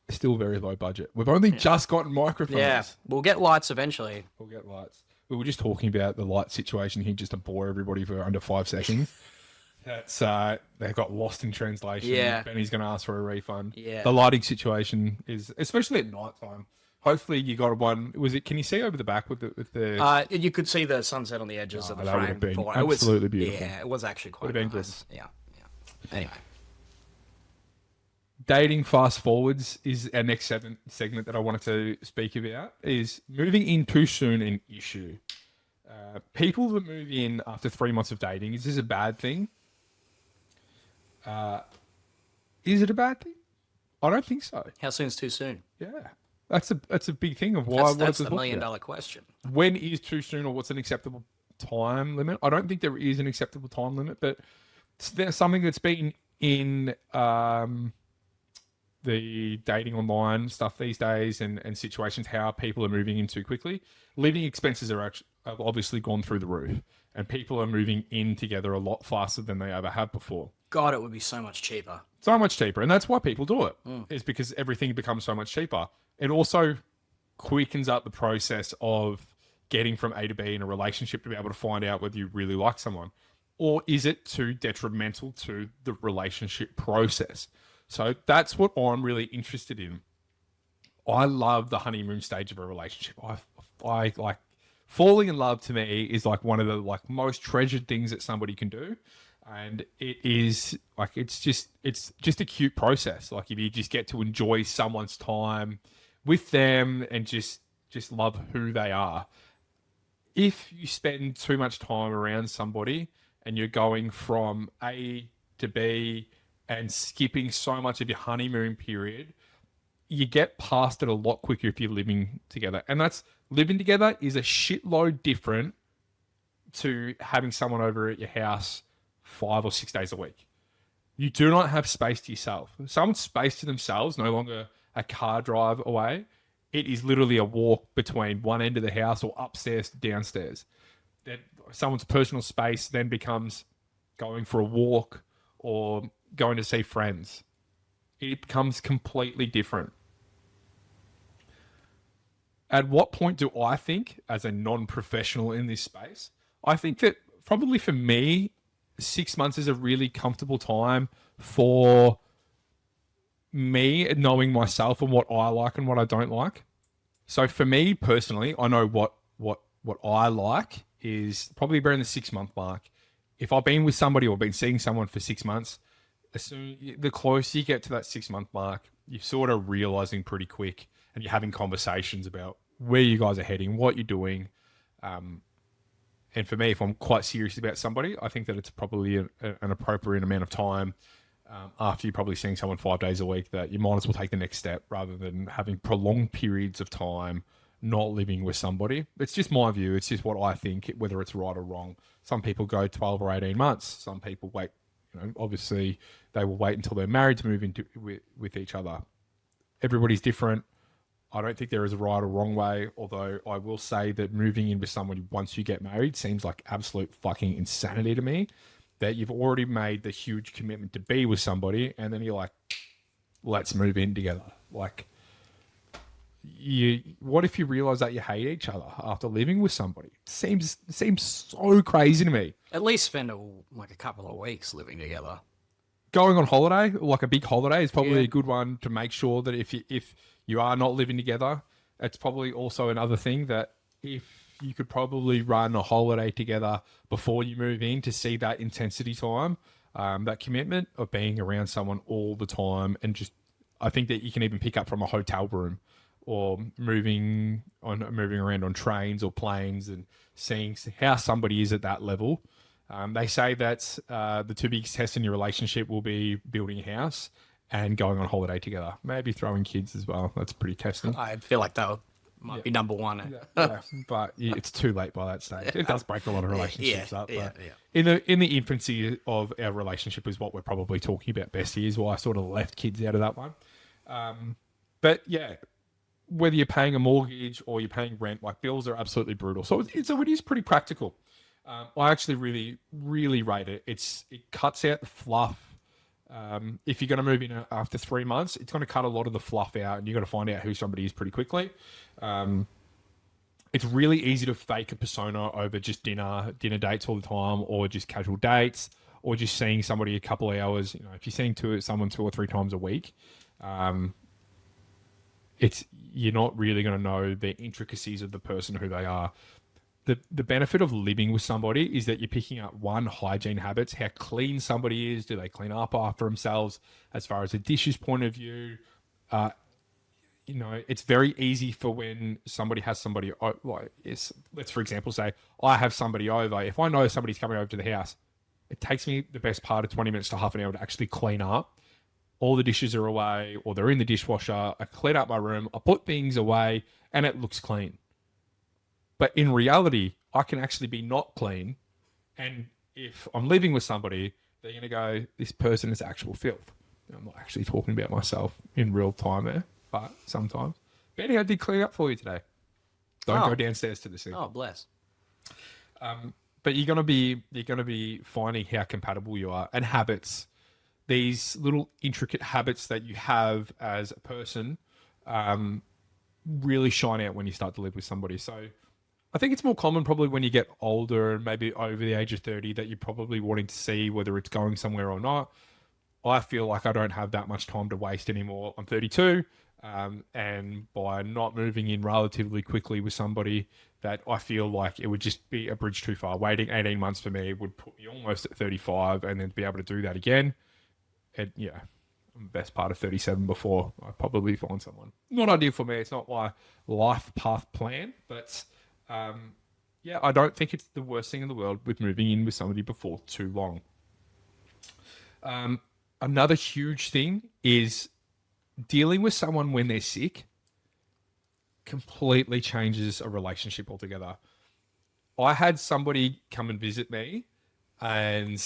Still very low budget. We've only just gotten microphones. Yeah, we'll get lights eventually. We'll get lights. We were just talking about the light situation here just to bore everybody for under 5 seconds. That's they got lost in translation. Yeah. Benny's going to ask for a refund. Yeah. The lighting situation is, especially at night time. Hopefully you got one. Was it? Can you see over the back with the? You could see the sunset on the edges of the that would frame. have been before. absolutely it was, beautiful. Yeah, it was actually quite Would have been nice. Yeah. Anyway. Dating fast forwards is our next segment that I wanted to speak about. Is moving in too soon an issue? People that move in after 3 months of dating, is this a bad thing? Is it a bad thing? I don't think so. How soon's too soon? Yeah, that's a big thing of why. That's the $1 million question. When is too soon, or what's an acceptable time limit? I don't think there is an acceptable time limit, but there's something that's been in the dating online stuff these days and situations, how people are moving in too quickly. Living expenses have obviously gone through the roof, and people are moving in together a lot faster than they ever have before. God, it would be so much cheaper. So much cheaper, and that's why people do it. Is because everything becomes so much cheaper. It also quickens up the process of getting from A to B in a relationship to be able to find out whether you really like someone, or is it too detrimental to the relationship process? So that's what I'm really interested in. I love the honeymoon stage of a relationship. I like falling in love. To me, is like one of the most treasured things that somebody can do. And it is like, it's just a cute process. Like if you just get to enjoy someone's time with them and just love who they are. If you spend too much time around somebody and you're going from A to B and skipping so much of your honeymoon period, you get past it a lot quicker if you're living together. And living together is a shitload different to having someone over at your house 5 or 6 days a week. You do not have space to yourself. Someone's space to themselves, no longer a car drive away. It is literally a walk between one end of the house or upstairs to downstairs. That someone's personal space then becomes going for a walk or going to see friends. It becomes completely different. At what point do I think, as a non-professional in this space, I think that probably for me, 6 months is a really comfortable time for me knowing myself and what I like and what I don't like. So for me personally, I know what I like is probably around the 6 month mark. If I've been with somebody or been seeing someone for 6 months, the closer you get to that 6 month mark, you're sort of realizing pretty quick, and you're having conversations about where you guys are heading, what you're doing. And for me, if I'm quite serious about somebody, I think that it's probably an appropriate amount of time after you're probably seeing someone 5 days a week that you might as well take the next step rather than having prolonged periods of time not living with somebody. It's just my view. It's just what I think, whether it's right or wrong. Some people go 12 or 18 months. Some people wait, obviously they will wait until they're married to move into with each other. Everybody's different. I don't think there is a right or wrong way, although I will say that moving in with someone once you get married seems like absolute fucking insanity to me, that you've already made the huge commitment to be with somebody and then you're like, let's move in together. Like, what if you realize that you hate each other after living with somebody? It seems so crazy to me. At least spend a couple of weeks living together. going on holiday, like a big holiday, is probably Yeah. a good one to make sure that if you are not living together, it's probably also another thing that if you could probably run a holiday together before you move in to see that intensity time, that commitment of being around someone all the time, and just I think that you can even pick up from a hotel room or moving around on trains or planes and seeing how somebody is at that level. They say that the two biggest tests in your relationship will be building a house and going on holiday together. Maybe throwing kids as well. That's pretty testing. I feel like that might be number one. Yeah, but it's too late by that stage. It does break a lot of relationships up. But yeah. in the infancy of our relationship is what we're probably talking about best here, is why I sort of left kids out of that one. But yeah, whether you're paying a mortgage or you're paying rent, like bills are absolutely brutal. So it is pretty practical. I actually really, really rate it. It cuts out the fluff. If you're going to move in after 3 months, it's going to cut a lot of the fluff out, and you're going to find out who somebody is pretty quickly. It's really easy to fake a persona over just dinner dates all the time, or just casual dates, or just seeing somebody a couple of hours. You know, if you're seeing someone 2 or 3 times a week, you're not really going to know the intricacies of the person, who they are. The benefit of living with somebody is that you're picking up hygiene habits, how clean somebody is. Do they clean up after themselves? As far as the dishes point of view, it's very easy for when somebody has somebody let's for example say I have somebody over. If I know somebody's coming over to the house, it takes me the best part of 20 minutes to half an hour to actually clean up. All the dishes are away, or they're in the dishwasher. I clean up my room, I put things away, and it looks clean. But in reality, I can actually be not clean. And if I'm living with somebody, they're going to go, this person is actual filth. I'm not actually talking about myself in real time there, but sometimes. Benny, I did clean up for you today. Don't go downstairs to the sink. Oh, bless. But you're going to be finding how compatible you are, and habits. These little intricate habits that you have as a person really shine out when you start to live with somebody. So I think it's more common probably when you get older and maybe over the age of 30 that you're probably wanting to see whether it's going somewhere or not. I feel like I don't have that much time to waste anymore. I'm 32, and by not moving in relatively quickly with somebody, that I feel like it would just be a bridge too far. Waiting 18 months for me would put me almost at 35, and then to be able to do that again, I'm the best part of 37 before I probably find someone. Not ideal for me. It's not my life path plan, but I don't think it's the worst thing in the world with moving in with somebody before too long. Another huge thing is dealing with someone when they're sick completely changes a relationship altogether. I had somebody come and visit me, and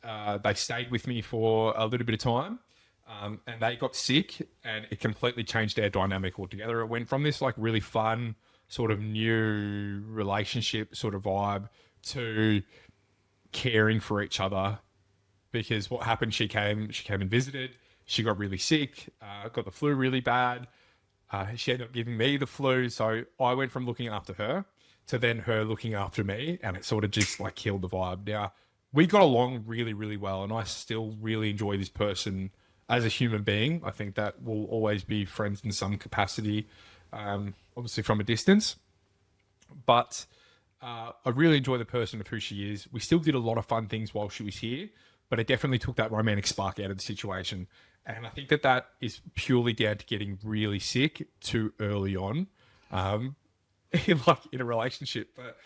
they stayed with me for a little bit of time, and they got sick, and it completely changed our dynamic altogether. It went from this like really fun sort of new relationship sort of vibe to caring for each other, because what happened, she came and visited, she got really sick, got the flu really bad, she ended up giving me the flu, so I went from looking after her to then her looking after me, and it sort of just like killed the vibe. Now, we got along really, really well, and I still really enjoy this person as a human being. I think that we'll always be friends in some capacity, obviously from a distance, but I really enjoy the person of who she is. We still did a lot of fun things while she was here, but it definitely took that romantic spark out of the situation. And I think that is purely down to getting really sick too early on, in a relationship. But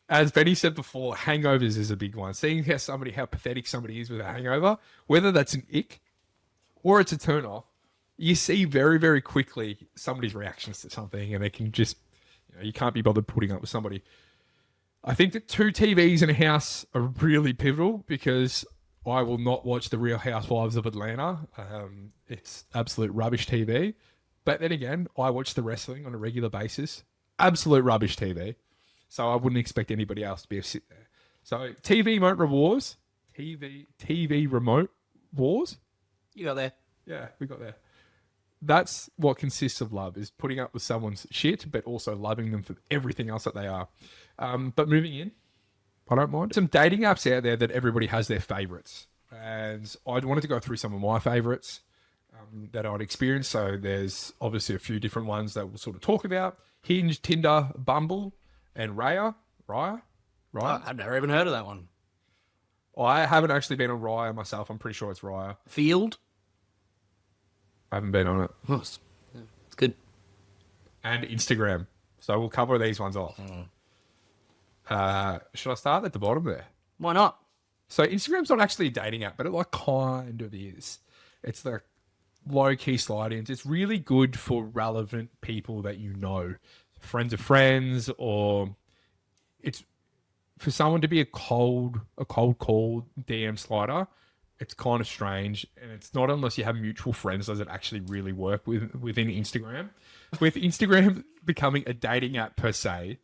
as Benny said before, hangovers is a big one. Seeing how pathetic somebody is with a hangover, whether that's an ick or it's a turn off, you see very, very quickly somebody's reactions to something, and they can just, you can't be bothered putting up with somebody. I think that 2 TVs in a house are really pivotal, because I will not watch The Real Housewives of Atlanta. It's absolute rubbish TV. But then again, I watch the wrestling on a regular basis. Absolute rubbish TV. So I wouldn't expect anybody else to be a sit there. So TV remote wars. You got there. Yeah, we got there. That's what consists of love, is putting up with someone's shit, but also loving them for everything else that they are. But moving in, I don't mind. Some dating apps out there that everybody has their favorites. and I wanted to go through some of my favorites that I'd experienced. So there's obviously a few different ones that we'll sort of talk about: Hinge, Tinder, Bumble, and Raya. Raya. I've never even heard of that one. I haven't actually been on Raya myself. I'm pretty sure it's Raya. Field. I haven't been on it. Oh, it's good. And Instagram. So we'll cover these ones off. Should I start at the bottom there? Why not? So Instagram's not actually a dating app, but it like kind of is. It's the low-key slide-ins. It's really good for relevant people that you know, friends of friends, or it's for someone to be a cold call DM slider. It's kind of strange, and it's not unless you have mutual friends does it actually really work within Instagram. With Instagram becoming a dating app per se,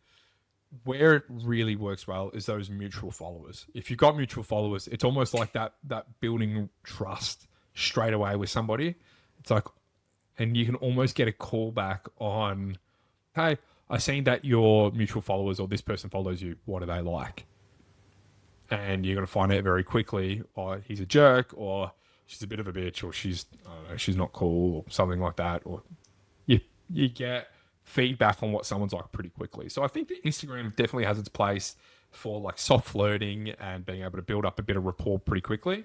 where it really works well is those mutual followers. If you've got mutual followers, it's almost like that building trust straight away with somebody. It's like, and you can almost get a call back on, hey, I seen that your mutual followers or this person follows you. What are they like? And you're going to find out very quickly, or he's a jerk, or she's a bit of a bitch, or she's, I don't know, she's not cool, or something like that. Or you get feedback on what someone's like pretty quickly. So I think that Instagram definitely has its place for like soft flirting and being able to build up a bit of rapport pretty quickly,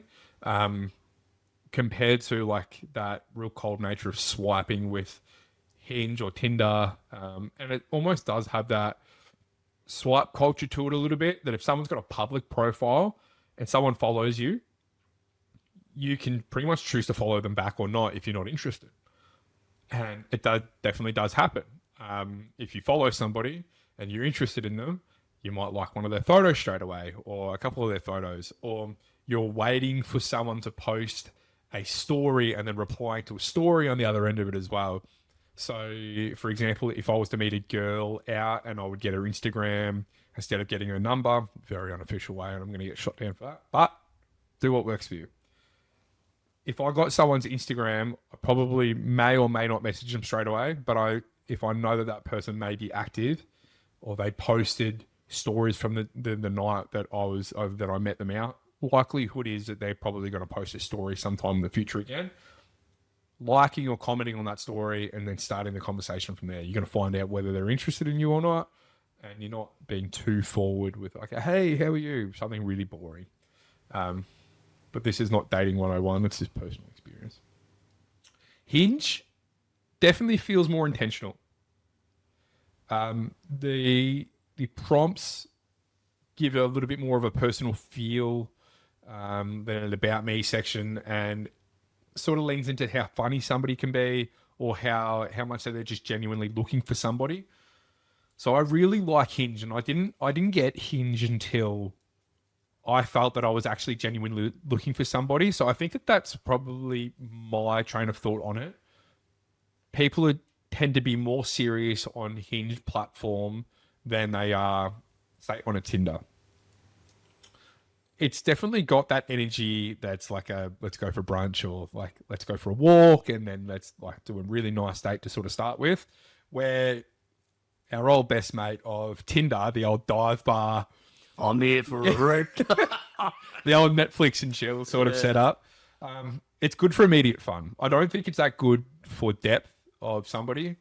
compared to like that real cold nature of swiping with Hinge or Tinder. And it almost does have that swipe culture to it a little bit, that if someone's got a public profile and someone follows you, you can pretty much choose to follow them back or not if you're not interested. And it definitely does happen. If you follow somebody and you're interested in them, you might like one of their photos straight away, or a couple of their photos, or you're waiting for someone to post a story and then replying to a story on the other end of it as well. So, for example, if I was to meet a girl out and I would get her Instagram instead of getting her number, very unofficial way, and I'm going to get shot down for that, but do what works for you. If I got someone's Instagram, I probably may or may not message them straight away, but if I know that person may be active, or they posted stories from the night that I met them out, likelihood is that they're probably going to post a story sometime in the future again. Liking or commenting on that story and then starting the conversation from there. You're going to find out whether they're interested in you or not, and you're not being too forward with like, hey, how are you? Something really boring. But this is not dating 101. It's just personal experience. Hinge definitely feels more intentional. The prompts give a little bit more of a personal feel than an about me section, and sort of leans into how funny somebody can be, or how much they're just genuinely looking for somebody. So I really like Hinge, and I didn't get Hinge until I felt that I was actually genuinely looking for somebody. So I think that's probably my train of thought on it. People tend to be more serious on Hinge platform than they are, say, on a Tinder. It's definitely got that energy that's like a let's go for brunch, or like let's go for a walk, and then let's like do a really nice date to sort of start with. Where our old best mate of Tinder, the old dive bar, I'm here for a break. the old Netflix and chill sort of setup. It's good for immediate fun. I don't think it's that good for depth of somebody.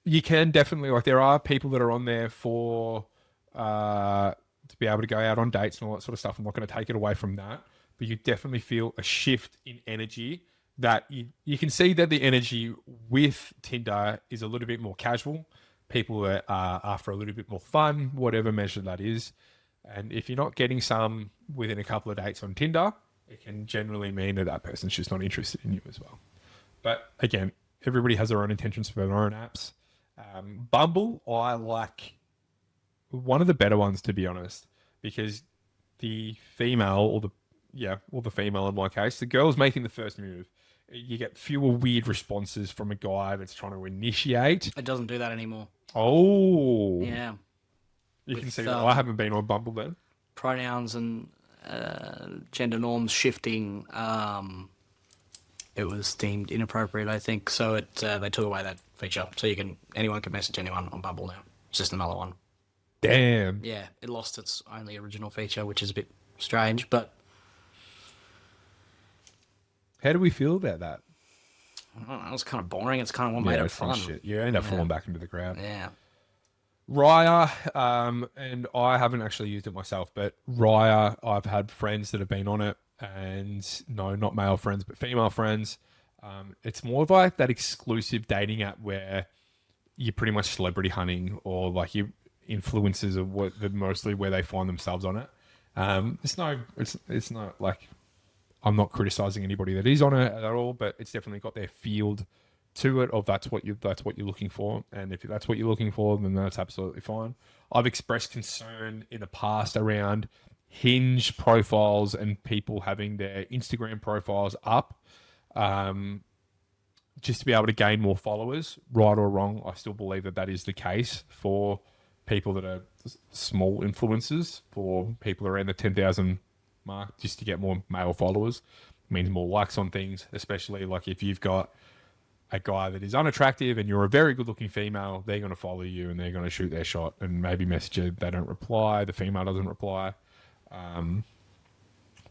You can definitely, like, there are people that are on there for to be able to go out on dates and all that sort of stuff. I'm not going to take it away from that, but you definitely feel a shift in energy that you can see that the energy with Tinder is a little bit more casual. People are after a little bit more fun, whatever measure that is. And if you're not getting some within a couple of dates on Tinder, it can generally mean that person's just not interested in you as well. But again, everybody has their own intentions for their own apps. Bumble, I like one of the better ones, to be honest, because the female, or the female in my case, the girl's making the first move. You get fewer weird responses from a guy that's trying to initiate. It doesn't do that anymore. Oh. Yeah. You can see that I haven't been on Bumble then. Pronouns and gender norms shifting. It was deemed inappropriate, I think. So they took away that feature. So anyone can message anyone on Bumble now. It's just another one. Damn. Yeah, it lost its only original feature, which is a bit strange, but How do we feel about that? I don't know. It's kind of boring. It's kind of what made it It's fun. shit. You end up falling back into the crowd. Yeah. Raya, and I haven't actually used it myself, but Raya, I've had friends that have been on it, and no, not male friends, but female friends. It's more of like that exclusive dating app where you're pretty much celebrity hunting, or like you influencers of mostly where they find themselves on it. It's not like I'm not criticizing anybody that is on it at all, but it's definitely got their field to it of that's what you're looking for, and if that's what you're looking for, then that's absolutely fine. I've expressed concern in the past around Hinge profiles and people having their Instagram profiles up, just to be able to gain more followers. Right or wrong, I still believe that is the case for people that are small influencers, for people around the 10,000 mark, just to get more male followers. It means more likes on things, especially like if you've got a guy that is unattractive and you're a very good looking female, they're going to follow you and they're going to shoot their shot and maybe message you. They don't reply. The female doesn't reply.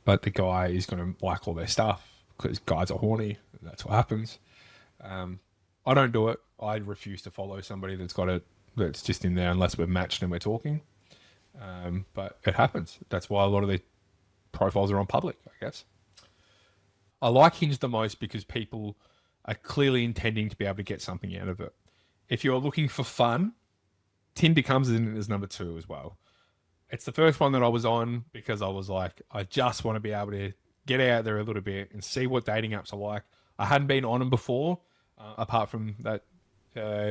But the guy is going to like all their stuff because guys are horny. That's what happens. I don't do it. I refuse to follow somebody that's just in there unless we're matched and we're talking. But it happens. That's why a lot of the profiles are on public, I guess. I like Hinge the most because people are clearly intending to be able to get something out of it. If you're looking for fun, Tinder comes in as number 2 as well. It's the first one that I was on because I was like, I just want to be able to get out there a little bit and see what dating apps are like. I hadn't been on them before, apart from that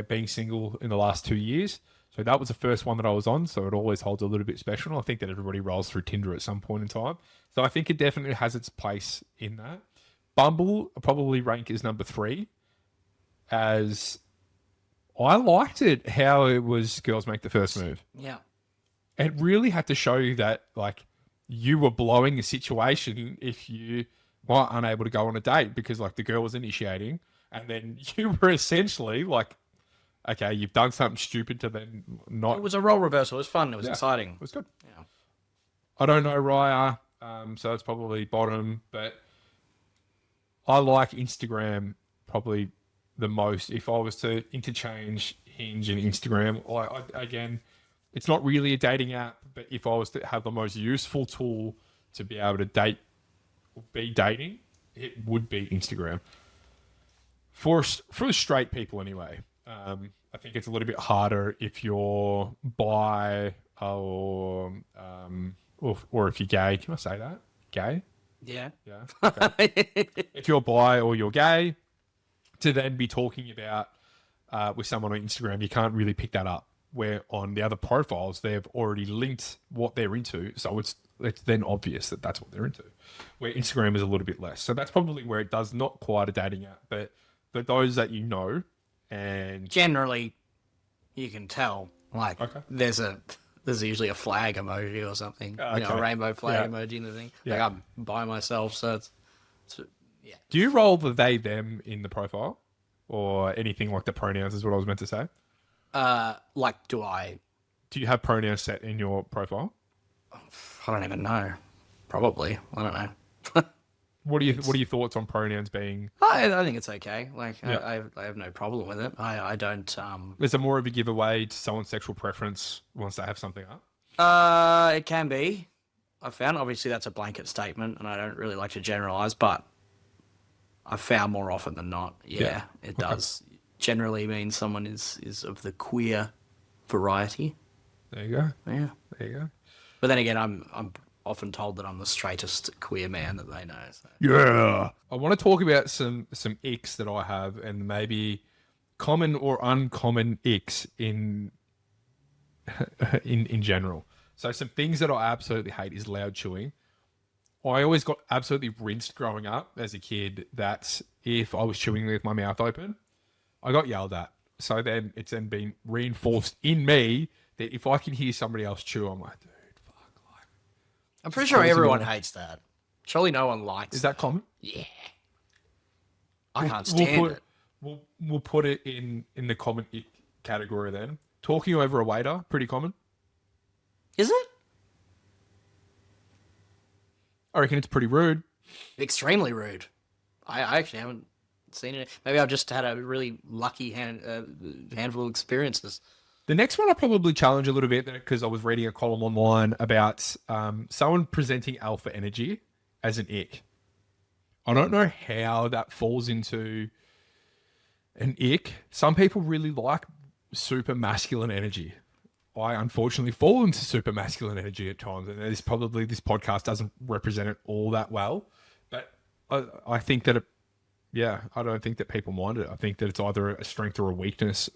being single in the last 2 years. So that was the first one that I was on. So it always holds a little bit special. I think that everybody rolls through Tinder at some point in time. So I think it definitely has its place in that. Bumble probably rank as number 3, as I liked it how it was girls make the first move. Yeah. It really had to show you that like you were blowing a situation if you were unable to go on a date because like the girl was initiating, and then you were essentially like, okay, you've done something stupid to then not. It was a role reversal. It was fun. It was exciting. It was good. Yeah. I don't know Raya, so it's probably bottom, but I like Instagram probably the most. If I was to interchange Hinge and Instagram, again, it's not really a dating app, but if I was to have the most useful tool to be able to date or be dating, it would be Instagram. For the straight people anyway. I think it's a little bit harder if you're bi or if you're gay. Can I say that? Gay? Yeah. Yeah. Okay. If you're bi or you're gay, to then be talking about with someone on Instagram, you can't really pick that up. Where on the other profiles, they've already linked what they're into, so it's then obvious that that's what they're into. Where Instagram is a little bit less, so that's probably where it does not quite a dating app, but for those that you know, and generally, you can tell. Like, okay. There's usually a flag emoji or something, Okay. a rainbow flag emoji in the thing. Yeah. Like I'm by myself, so it's yeah. Do you roll the they them in the profile, or anything like the pronouns? Is what I was meant to say. Like, do I? Do you have pronouns set in your profile? I don't even know. Probably. I don't know. What are your thoughts on pronouns being? I think it's okay. Like, Yeah. I have no problem with it. I don't. Is it more of a giveaway to someone's sexual preference once they have something up? It can be. I found obviously that's a blanket statement, and I don't really like to generalize, but I've found more often than not, yeah. It does generally mean someone is of the queer variety. There you go. Yeah. There you go. But then again, I'm often told that I'm the straightest queer man that they know. So. Yeah. I want to talk about some icks that I have, and maybe common or uncommon icks in general. So some things that I absolutely hate is loud chewing. I always got absolutely rinsed growing up as a kid that if I was chewing with my mouth open, I got yelled at. So then it's then been reinforced in me that if I can hear somebody else chew, I'm like, dude, fuck. Like, I'm pretty sure everyone hates that. Surely no one likes is that common? Yeah. I can't stand it. We'll put it in the common ick category then. Talking over a waiter, pretty common. Is it? I reckon it's pretty rude. Extremely rude. I actually haven't seen it. Maybe I've just had a really lucky handful of experiences. The next one I probably challenge a little bit because I was reading a column online about someone presenting alpha energy as an ick. I don't know how that falls into an ick. Some people really like super masculine energy. I unfortunately fall into super masculine energy at times, and this podcast doesn't represent it all that well. But I think that I don't think that people mind it. I think that it's either a strength or a weakness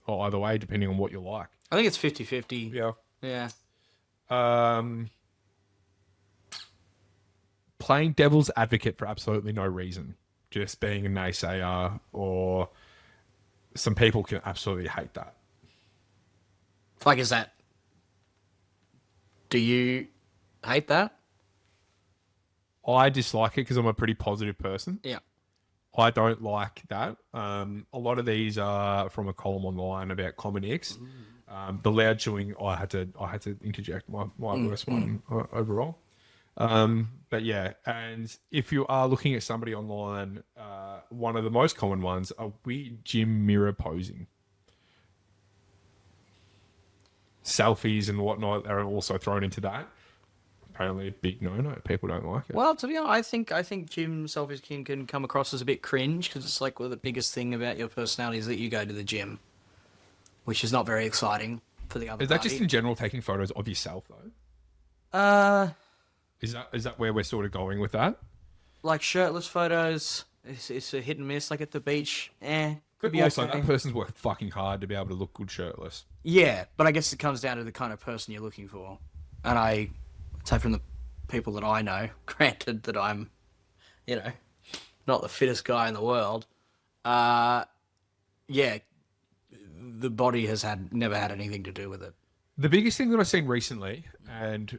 or either way, depending on what you like. I think it's 50-50. Yeah. Yeah. Playing devil's advocate for absolutely no reason, just being a naysayer, or some people can absolutely hate that. Like, is that... Do you hate that? I dislike it because I'm a pretty positive person. Yeah. I don't like that. A lot of these are from a column online about common icks. The loud chewing, I had to interject my worst one overall. But yeah, and if you are looking at somebody online, one of the most common ones are weird gym mirror posing. Selfies and whatnot are also thrown into that. Apparently a big no-no. People don't like it. Well, to be honest, I think gym selfies can come across as a bit cringe because it's like, well, the biggest thing about your personality is that you go to the gym, which is not very exciting for the other Is that party. just in general taking photos of yourself though? Is that where we're sort of going with that? Like shirtless photos, it's a hit and miss. Like at the beach, could be Also, okay. that person's worked fucking hard to be able to look good shirtless. Yeah, but I guess it comes down to the kind of person you're looking for. And I say from the people that I know, granted that I'm, not the fittest guy in the world, the body has never had anything to do with it. The biggest thing that I've seen recently, and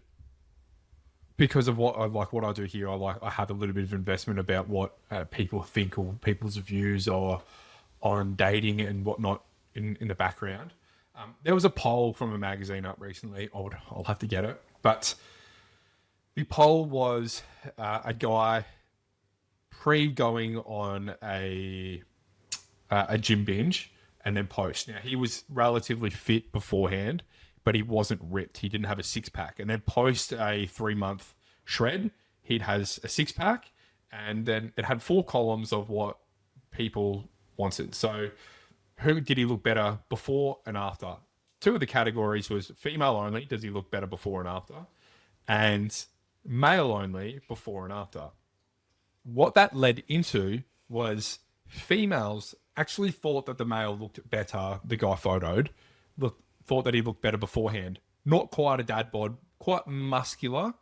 because of what I do here, I have a little bit of investment about what people think or people's views are on dating and whatnot in the background. There was a poll from a magazine up recently. I'll have to get it, but the poll was a guy pre-going on a gym binge and then post. Now, he was relatively fit beforehand, but he wasn't ripped. He didn't have a six-pack. And then post a 3-month shred, he has a six-pack, and then it had 4 columns of what people wanted. So who did he look better before and after? 2 of the categories was female only, does he look better before and after? And male only, before and after. What that led into was females actually thought that the male looked better, the guy photoed, thought that he looked better beforehand. Not quite a dad bod, quite muscular,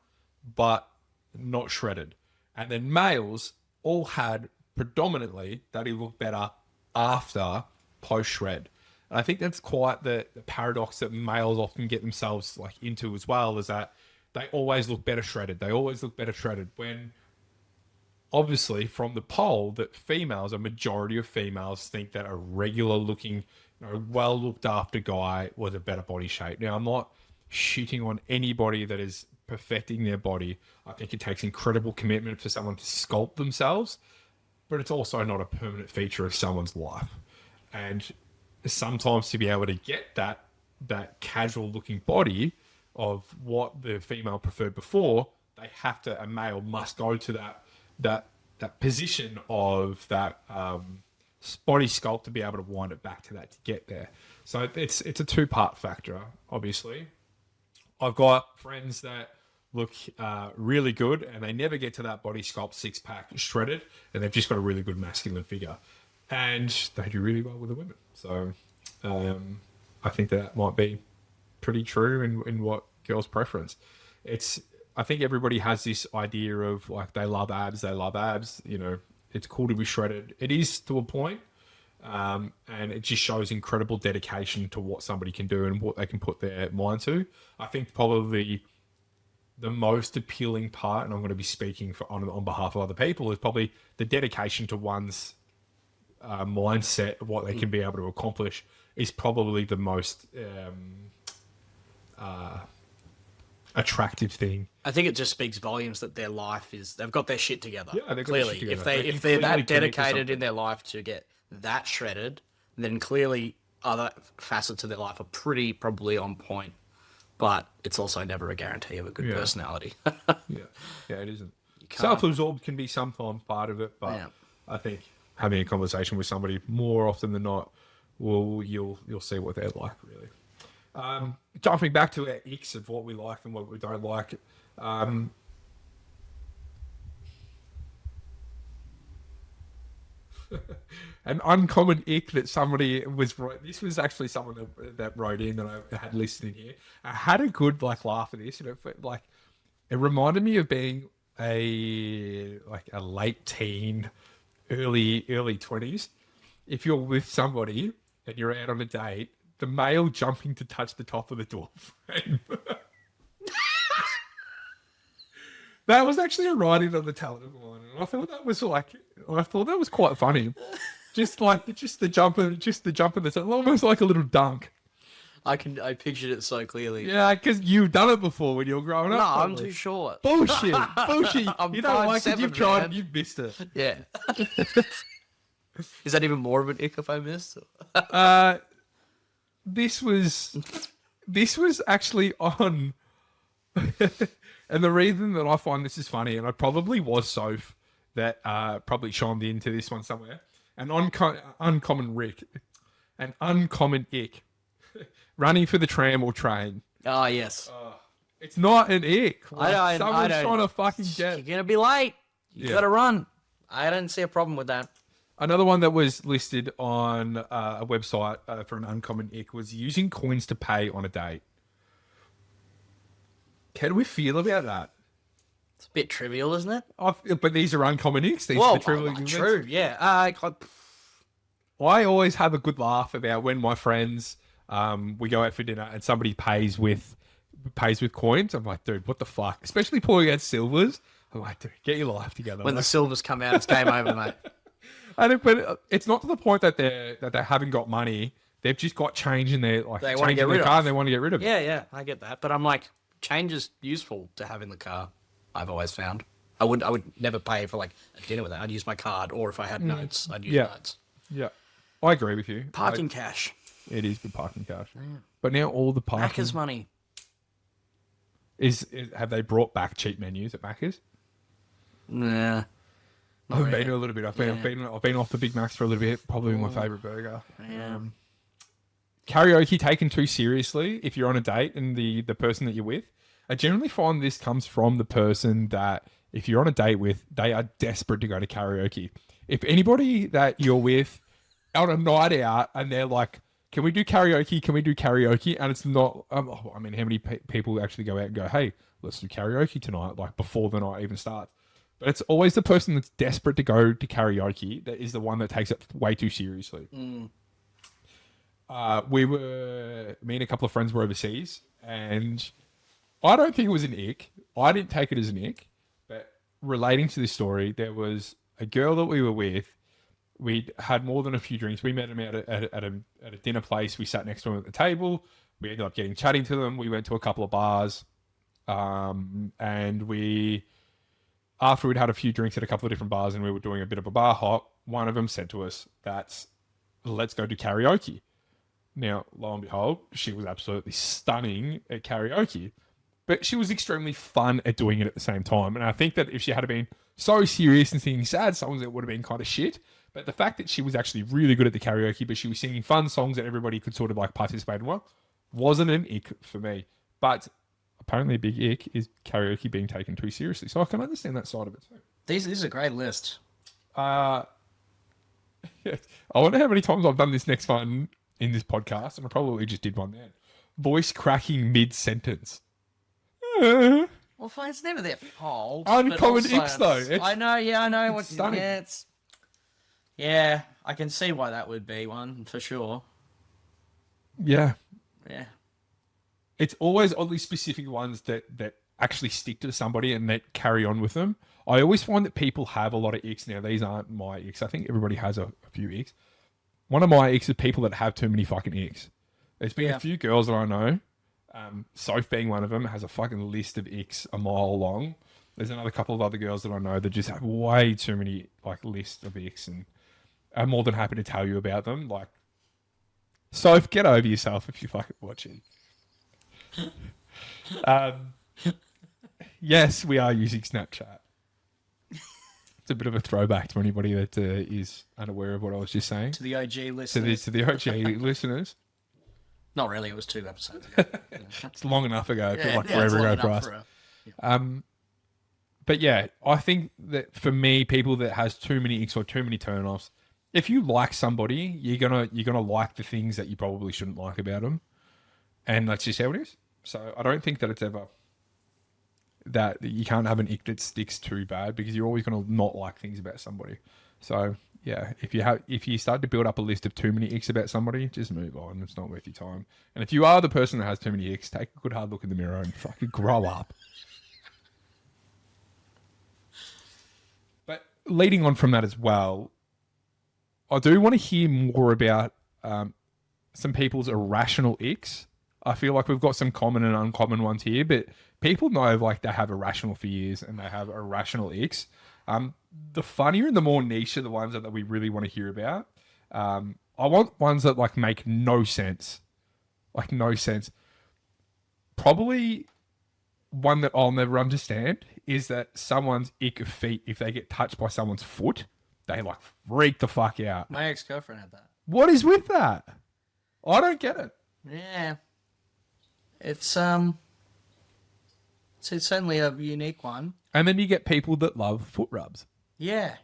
but not shredded. And then males all had predominantly that he looked better after post-shred. And I think that's quite the paradox that males often get themselves into as well, is that they always look better shredded. They always look better shredded when obviously from the poll that a majority of females think that a regular looking, well looked after guy was a better body shape. Now, I'm not shitting on anybody that is perfecting their body. I think it takes incredible commitment for someone to sculpt themselves, but it's also not a permanent feature of someone's life. And sometimes to be able to get that casual looking body of what the female preferred before, a male must go to that position of that body sculpt to be able to wind it back to that to get there. So it's a 2-part factor, obviously. I've got friends that look really good and they never get to that body sculpt 6-pack shredded, and they've just got a really good masculine figure, and they do really well with the women. So I think that might be pretty true in what girls' preference. I think everybody has this idea of they love abs. It's cool to be shredded. It is to a point, and it just shows incredible dedication to what somebody can do and what they can put their mind to. I think probably the most appealing part, and I'm going to be speaking on behalf of other people, is probably the dedication to one's mindset of what they can be able to accomplish attractive thing. I think it just speaks volumes that their life is, they've got their shit together. Yeah, they've got clearly. their shit together. If they're that dedicated in their life to get that shredded, then clearly other facets of their life are probably on point. But it's also never a guarantee of a good personality. Yeah, it isn't. Self-absorbed can be sometimes part of it, but I think having a conversation with somebody more often than not, you'll see what they're like, really. Jumping back to our icks of what we like and what we don't like. An uncommon ick that somebody this was actually someone that wrote in that I had listed in here. I had a good laugh at this, and it reminded me of being a late teen, early 20s. If you're with somebody and you're out on a date, the male jumping to touch the top of the door frame. That was actually a writing on the talent of mine, and I thought that was quite funny. Just the jumper that's almost like a little dunk. I pictured it so clearly. Yeah, because you've done it before when you were growing up. No, probably. I'm too short. Bullshit. You don't like it, 5'7", you've tried man. it, you've missed it. Yeah. Is that even more of an ick if I missed? This was actually on, and the reason that I find this is funny, and I probably was Soph that probably chimed into this one somewhere, an uncommon ick, running for the tram or train. Oh, yes. It's not an ick. Someone's I don't, trying to fucking get. You're going to be late. You got to run. I don't see a problem with that. Another one that was listed on a website for an uncommon ick was using coins to pay on a date. How do we feel about that? It's a bit trivial, isn't it? But these are uncommon icks. These Well, are the trivial true, yeah. I always have a good laugh about when my friends, we go out for dinner and somebody pays with coins. I'm like, dude, what the fuck? Especially pulling out silvers. I'm like, dude, get your life together. When the silvers come out, it's game over, mate. But it's not to the point that they haven't got money. They've just got change in their They want to get rid of. car and they want to get rid of it. Yeah, I get that. But I'm like, change is useful to have in the car. I've always found. I would never pay for a dinner with that. I'd use my card, or if I had notes, I'd use notes. Yeah, I agree with you. Parking cash. It is good parking cash. Yeah. But now all the parking Macca's money. Have they brought back cheap menus at Macca's? Nah. I've been a little bit. I've been off the Big Macs for a little bit. Probably my favourite burger. Yeah. Karaoke taken too seriously if you're on a date and the person that you're with. I generally find this comes from the person that if you're on a date with, they are desperate to go to karaoke. If anybody that you're with on a night out and they're like, can we do karaoke? Can we do karaoke? And it's not, how many people actually go out and go, hey, let's do karaoke tonight, before the night even starts. But it's always the person that's desperate to go to karaoke that is the one that takes it way too seriously. Me and a couple of friends were overseas, and I don't think it was an ick. I didn't take it as an ick, but relating to this story, there was a girl that we were with. We'd had more than a few drinks. We met them out at a dinner place. We sat next to them at the table. We ended up chatting to them. We went to a couple of bars, and after we'd had a few drinks at a couple of different bars and we were doing a bit of a bar hop, one of them said to us, let's go to karaoke. Now, lo and behold, she was absolutely stunning at karaoke, but she was extremely fun at doing it at the same time. And I think that if she had been so serious and singing sad songs, it would have been kind of shit. But the fact that she was actually really good at the karaoke, but she was singing fun songs that everybody could sort of participate in well, wasn't an ick for me. But apparently a big ick is karaoke being taken too seriously. So I can understand that side of it too. This is a great list. I wonder how many times I've done this next one in this podcast, and I probably just did one then. Voice cracking mid-sentence. Well, fine, it's never their fault. Uncommon icks, though. I know, yeah, I know. It's stunning. Yeah, I can see why that would be one, for sure. Yeah. Yeah. It's always oddly specific ones that actually stick to somebody and that carry on with them. I always find that people have a lot of icks. Now, these aren't my icks. I think everybody has a few icks. One of my icks is people that have too many fucking icks. There's been a few girls that I know Soph being one of them has a fucking list of icks a mile long. There's another couple of other girls that I know that just have way too many like lists of icks, and I'm more than happy to tell you about them. Like, Soph, get over yourself if you're fucking watching. Yes, we are using Snapchat. It's a bit of a throwback to anybody that is unaware of what I was just saying. To the OG listeners. To the OG listeners. Not really. It was 2 episodes ago. It's long enough ago. It feels like it's forever long ago for enough us. But yeah, I think that for me, people that has too many icks or too many turn-offs, if you like somebody, you're gonna like the things that you probably shouldn't like about them, and that's just how it is. So I don't think that it's ever that you can't have an ick that sticks too bad, because you're always gonna not like things about somebody. So yeah, if you start to build up a list of too many icks about somebody, just move on. It's not worth your time. And if you are the person that has too many icks, take a good hard look in the mirror and fucking grow up. But leading on from that as well, I do want to hear more about some people's irrational icks. I feel like we've got some common and uncommon ones here, but people know like they have irrational fears and they have irrational icks. The funnier and the more niche are the ones that we really want to hear about. I want ones that like make no sense. Like no sense. Probably one that I'll never understand is that someone's ick of feet, if they get touched by someone's foot, they like freak the fuck out. My ex-girlfriend had that. What is with that? I don't get it. Yeah. It's certainly a unique one. And then you get people that love foot rubs. Yeah.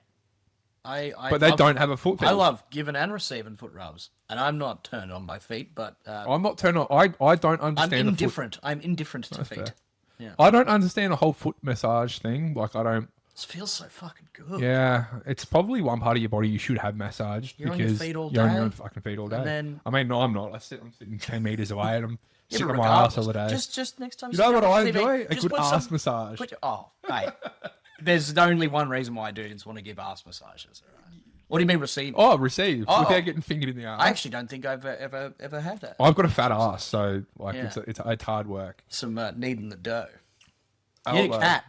But they don't have a foot fetish. I love giving and receiving foot rubs. And I'm not turned on by feet, but... I'm not turned on. I don't understand I'm indifferent. I'm indifferent to feet. Fair. Yeah. I don't understand the whole foot massage thing. Like, I don't... This feels so fucking good. Yeah, it's probably one part of your body you should have massaged. You're on because your feet all You're on day, your own fucking feet all day. and then- I mean, no, I'm not. I'm sitting 10 meters away and I'm Yeah, sitting but on my ass regardless, all the day. Just next time You know sit what down I on TV, enjoy? A just good put ass massage. Mate, there's only one reason why dudes want to give ass massages. All right? What do you mean receive? Oh, receive. Oh. Without getting fingered in the ass. I actually don't think I've ever had that. I've got a fat ass, so like Yeah. it's hard work. Some kneading the dough. I'll, You're a cat.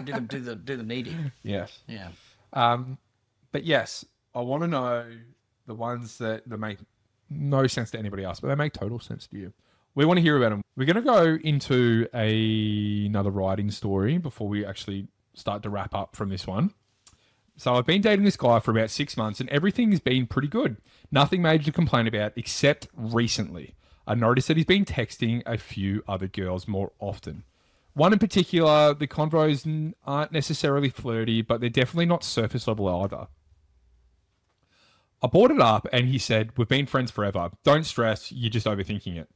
do the kneading. Yes. Yeah. But yes, I want to know the ones that make no sense to anybody else, but they make total sense to you. We want to hear about them. We're going to go into another writing story before we actually start to wrap up from this one. So I've been dating this guy for about 6 months and everything has been pretty good. Nothing major to complain about except recently. I noticed that he's been texting a few other girls more often. One in particular, the convos aren't necessarily flirty, but they're definitely not surface level either. I brought it up and he said, "We've been friends forever. Don't stress, you're just overthinking it."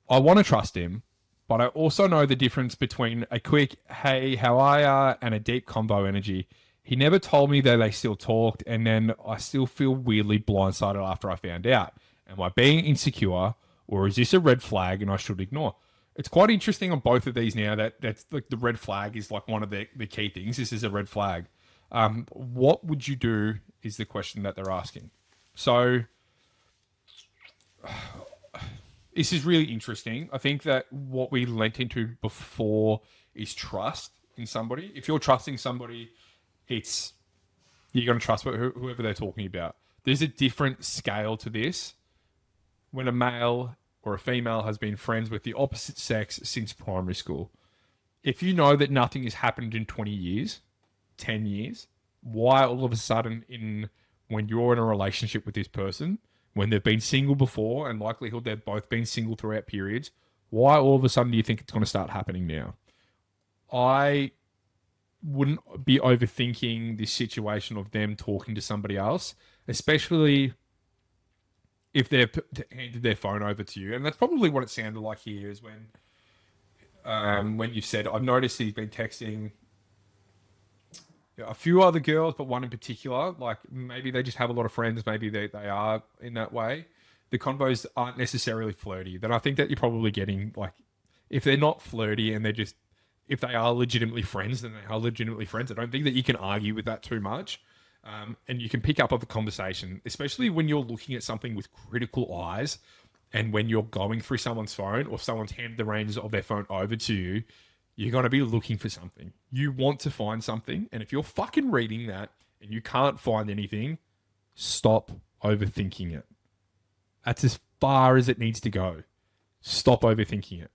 I want to trust him, but I also know the difference between a quick, "Hey, how are ya?" and a deep convo energy. He never told me that they still talked, and then I still feel weirdly blindsided after I found out. Am I being insecure, or is this a red flag and I should ignore? It's quite interesting on both of these now that's like the red flag is like one of the key things. This is a red flag. What would you do is the question that they're asking. So this is really interesting. I think that what we lent into before is trust in somebody. If you're trusting somebody, you're going to trust whoever they're talking about. There's a different scale to this when a male or a female has been friends with the opposite sex since primary school. If you know that nothing has happened in 20 years, 10 years, why all of a sudden when you're in a relationship with this person, when they've been single before and likelihood they've both been single throughout periods, why all of a sudden do you think it's going to start happening now? I wouldn't be overthinking this situation of them talking to somebody else, especially if they've handed their phone over to you. And that's probably what it sounded like here is when you said, "I've noticed he's been texting a few other girls, but one in particular." Like maybe they just have a lot of friends. Maybe they are in that way. The convos aren't necessarily flirty. Then I think that you're probably getting like, if they're not flirty and if they are legitimately friends, then they are legitimately friends. I don't think that you can argue with that too much. And you can pick up of a conversation, especially when you're looking at something with critical eyes And when you're going through someone's phone or someone's handed the reins of their phone over to you, you're going to be looking for something. You want to find something. And if you're fucking reading that and you can't find anything, stop overthinking it. That's as far as it needs to go. Stop overthinking it.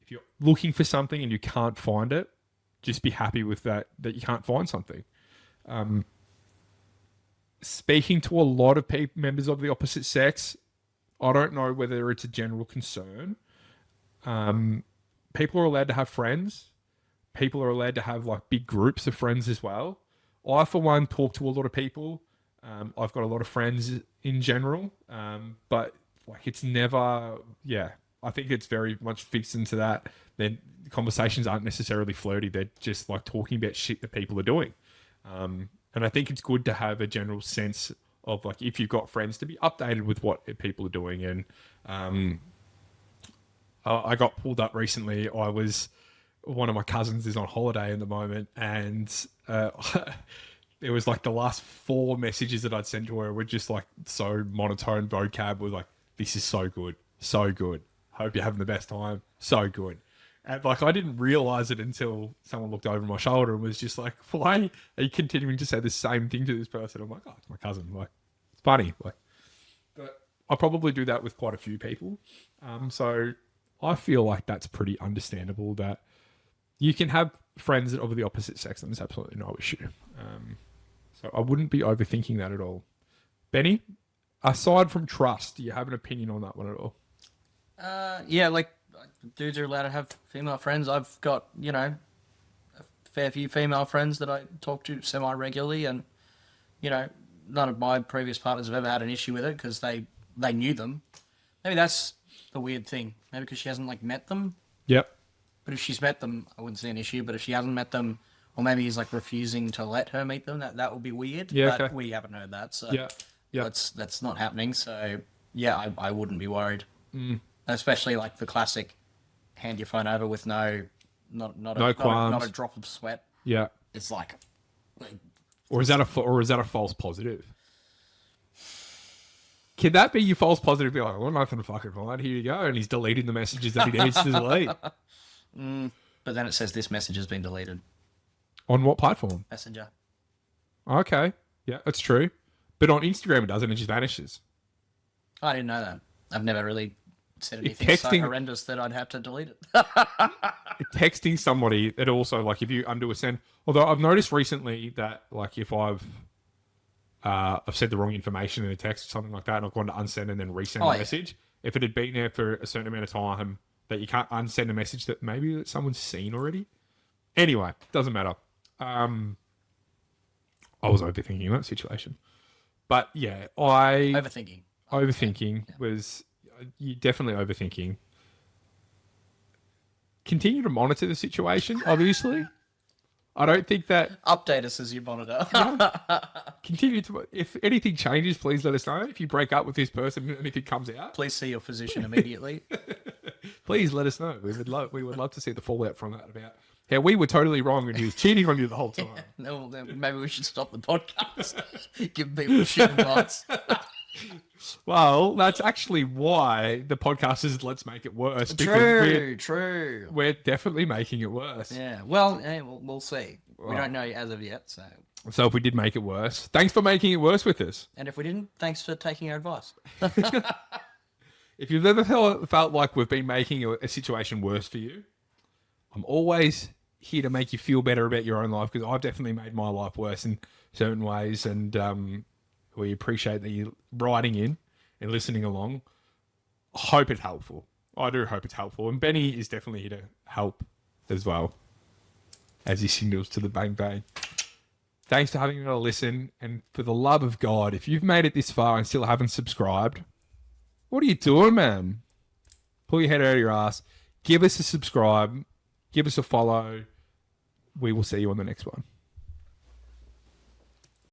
If you're looking for something and you can't find it, just be happy with that you can't find something. Speaking to a lot of members of the opposite sex, I don't know whether it's a general concern. People are allowed to have friends. People are allowed to have like big groups of friends as well. I, for one, talk to a lot of people. I've got a lot of friends in general, but like it's never, I think it's very much fixed into that. Then conversations aren't necessarily flirty. They're just like talking about shit that people are doing. And I think it's good to have a general sense of like, if you've got friends, to be updated with what people are doing. And I got pulled up recently. One of my cousins is on holiday at the moment, and it was like the last 4 messages that I'd sent to her were just like so monotone vocab, was like, this is so good. So good. Hope you're having the best time. So good. And like, I didn't realize it until someone looked over my shoulder and was just like, why are you continuing to say the same thing to this person? I'm like, oh, it's my cousin. Like, it's funny. Like, but I probably do that with quite a few people. So I feel like that's pretty understandable, that you can have friends that are of the opposite sex, and there's absolutely no issue. So I wouldn't be overthinking that at all. Benny, aside from trust, do you have an opinion on that one at all? Yeah, like dudes are allowed to have female friends. I've got, a fair few female friends that I talk to semi-regularly, and, none of my previous partners have ever had an issue with it because they knew them. Maybe that's the weird thing. Maybe because she hasn't, like, met them. Yep. But if she's met them, I wouldn't see an issue. But if she hasn't met them, or maybe he's, like, refusing to let her meet them, that would be weird. Yeah, but okay. we haven't heard that, so Yeah. that's not happening. So, yeah, I wouldn't be worried. Mm. Especially, like, the classic hand your phone over with not No qualms. not a drop of sweat. Yeah. It's like Or is that a false positive? Can that be your false positive? Be like, well, nothing to fucking find. Here you go. And he's deleting the messages that he needs to delete. But then it says this message has been deleted. On what platform? Messenger. Okay. Yeah, that's true. But on Instagram it doesn't. It just vanishes. I didn't know that. I've never really said anything so horrendous that I'd have to delete it. Texting somebody, it also, like, if you undo a send. Although I've noticed recently that, like, if I've said the wrong information in a text or something like that, and I've gone to unsend and then resend the message, if it had been there for a certain amount of time, that you can't unsend a message that maybe that someone's seen already. Anyway, doesn't matter. I was overthinking that situation. But yeah, Overthinking was... You're definitely overthinking. Continue to monitor the situation, obviously. I don't think that... Update us as you monitor. Continue to... If anything changes, please let us know. If you break up with this person and anything comes out... Please see your physician immediately. Please let us know. We would love to see the fallout from that, about how we were totally wrong and he was cheating on you the whole time. No, then maybe we should stop the podcast. Give people shit advice. Well, that's actually why the podcast is Let's Make It Worse. True. We're definitely making it worse. Yeah. Well, we'll see. We don't know as of yet, so. So if we did make it worse, thanks for making it worse with us. And if we didn't, thanks for taking our advice. If you've ever felt like we've been making a situation worse for you, I'm always here to make you feel better about your own life, because I've definitely made my life worse in certain ways, and we appreciate that you writing in and listening along. I hope it's helpful. I do hope it's helpful. And Benny is definitely here to help as well, as he signals to the bang bang. Thanks for having me to listen. And for the love of God, if you've made it this far and still haven't subscribed, what are you doing, man? Pull your head out of your ass. Give us a subscribe. Give us a follow. We will see you on the next one.